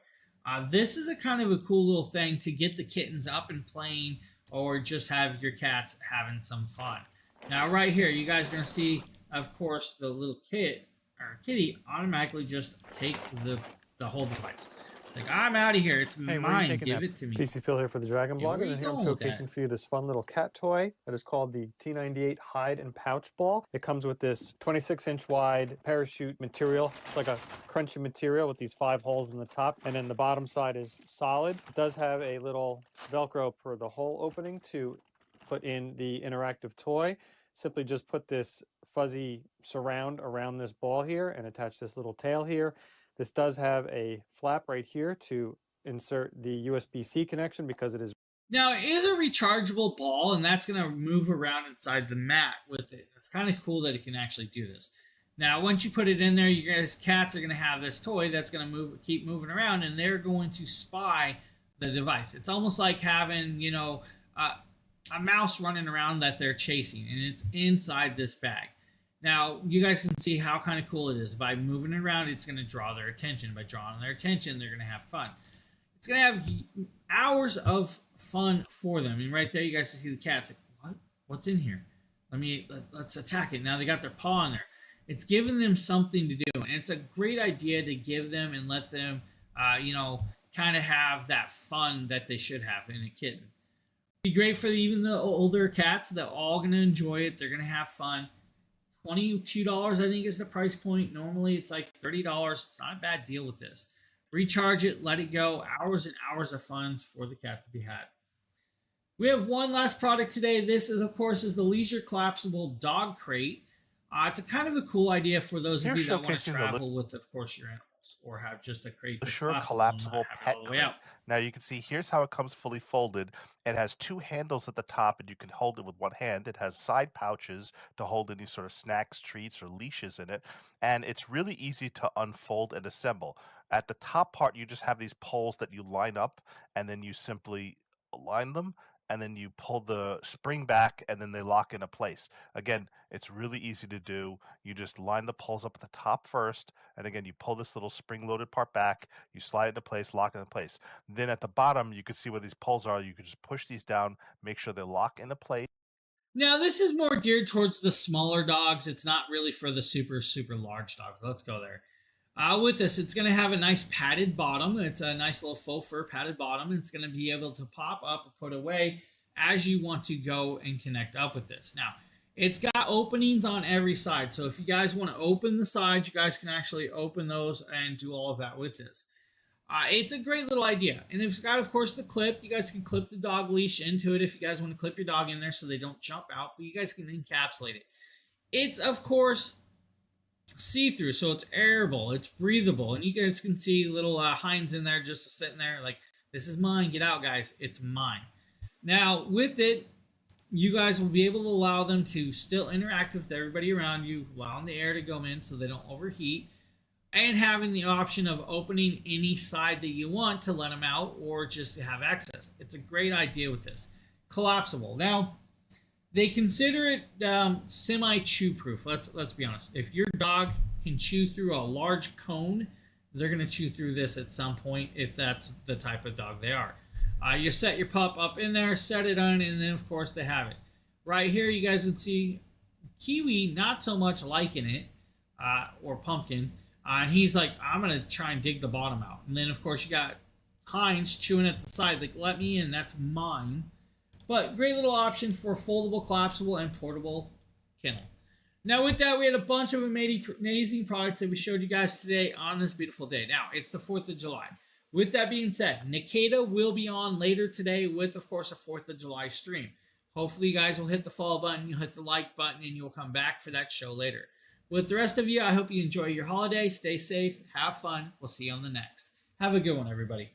This is a kind of a cool little thing to get the kittens up and playing, or just have your cats having some fun. Now, right here, you guys are going to see, of course, the little kitty automatically just take the whole device. It's like, I'm out of here. It's mine. Give it to me. PC Phil here for the Dragon Yeah, Blogger, where and here you I'm going with showcasing for you this fun little cat toy that is called the T98 Hide and Pouch Ball. It comes with this 26-inch wide parachute material. It's like a crunchy material with these 5 holes in the top, and then the bottom side is solid. It does have a little Velcro for the hole opening to put in the interactive toy. Simply just put this fuzzy surround around this ball here and attach this little tail here. This does have a flap right here to insert the USB-C connection because it is. Now, it is a rechargeable ball, and that's going to move around inside the mat with it. It's kind of cool that it can actually do this. Now, once you put it in there, you guys' cats are going to have this toy that's going to keep moving around, and they're going to spy the device. It's almost like having, a mouse running around that they're chasing, and it's inside this bag. Now, you guys can see how kind of cool it is. By moving it around, it's going to draw their attention. By drawing their attention, they're going to have fun. It's going to have hours of fun for them. And right there, you guys can see the cats. Like, what? What's in here? Let's attack it. Now they got their paw in there. It's giving them something to do. And it's a great idea to give them and let them, kind of have that fun that they should have in a kitten. Be great for even the older cats. They're all going to enjoy it. They're going to have fun. $22, I think, is the price point. Normally, it's like $30. It's not a bad deal with this. Recharge it, let it go. Hours and hours of fun for the cat to be had. We have one last product today. This is, of course, the Leisure Collapsible Dog Crate. It's a kind of a cool idea for those of you that want to travel with, of course, your animals, or have just a crate that's collapsible pet crate. Now you can see here's how it comes fully folded. It has 2 handles at the top, and you can hold it with one hand. It has side pouches to hold any sort of snacks, treats, or leashes in it, and it's really easy to unfold and assemble. At the top part, you just have these poles that you line up, and then you simply align them, and then you pull the spring back, and then they lock into place. Again, it's really easy to do. You just line the poles up at the top first, and again, you pull this little spring-loaded part back, you slide it into place, lock it in place. Then at the bottom, you can see where these poles are. You can just push these down, make sure they lock into place. Now, this is more geared towards the smaller dogs. It's not really for the super, super large dogs. Let's go there. With this, it's going to have a nice padded bottom. It's a nice little faux fur padded bottom. It's going to be able to pop up and put away as you want to go and connect up with this. Now, it's got openings on every side. So if you guys want to open the sides, you guys can actually open those and do all of that with this. It's a great little idea. And it's got, of course, the clip. You guys can clip the dog leash into it if you guys want to clip your dog in there so they don't jump out. But you guys can encapsulate it. It's, of course, see-through, so it's airable, it's breathable, and you guys can see little hinds in there just sitting there like, this is mine, get out, guys, it's mine. Now, with it, you guys will be able to allow them to still interact with everybody around you, allowing the air to go in so they don't overheat, and having the option of opening any side that you want to let them out or just to have access. It's a great idea with this. Collapsible. Now, They consider it semi-chew proof. Let's be honest. If your dog can chew through a large cone, they're going to chew through this at some point if that's the type of dog they are. You set your pup up in there, set it on, and then of course they have it. Right here you guys can see Kiwi not so much liking it, or Pumpkin, and he's like, I'm going to try and dig the bottom out. And then of course you got Heinz chewing at the side, like, let me in, that's mine. But great little option for foldable, collapsible, and portable kennel. Now with that, we had a bunch of amazing products that we showed you guys today on this beautiful day. Now, it's the 4th of July. With that being said, Nikita will be on later today with, of course, a 4th of July stream. Hopefully you guys will hit the follow button, you'll hit the like button, and you'll come back for that show later. With the rest of you, I hope you enjoy your holiday. Stay safe, have fun. We'll see you on the next. Have a good one, everybody.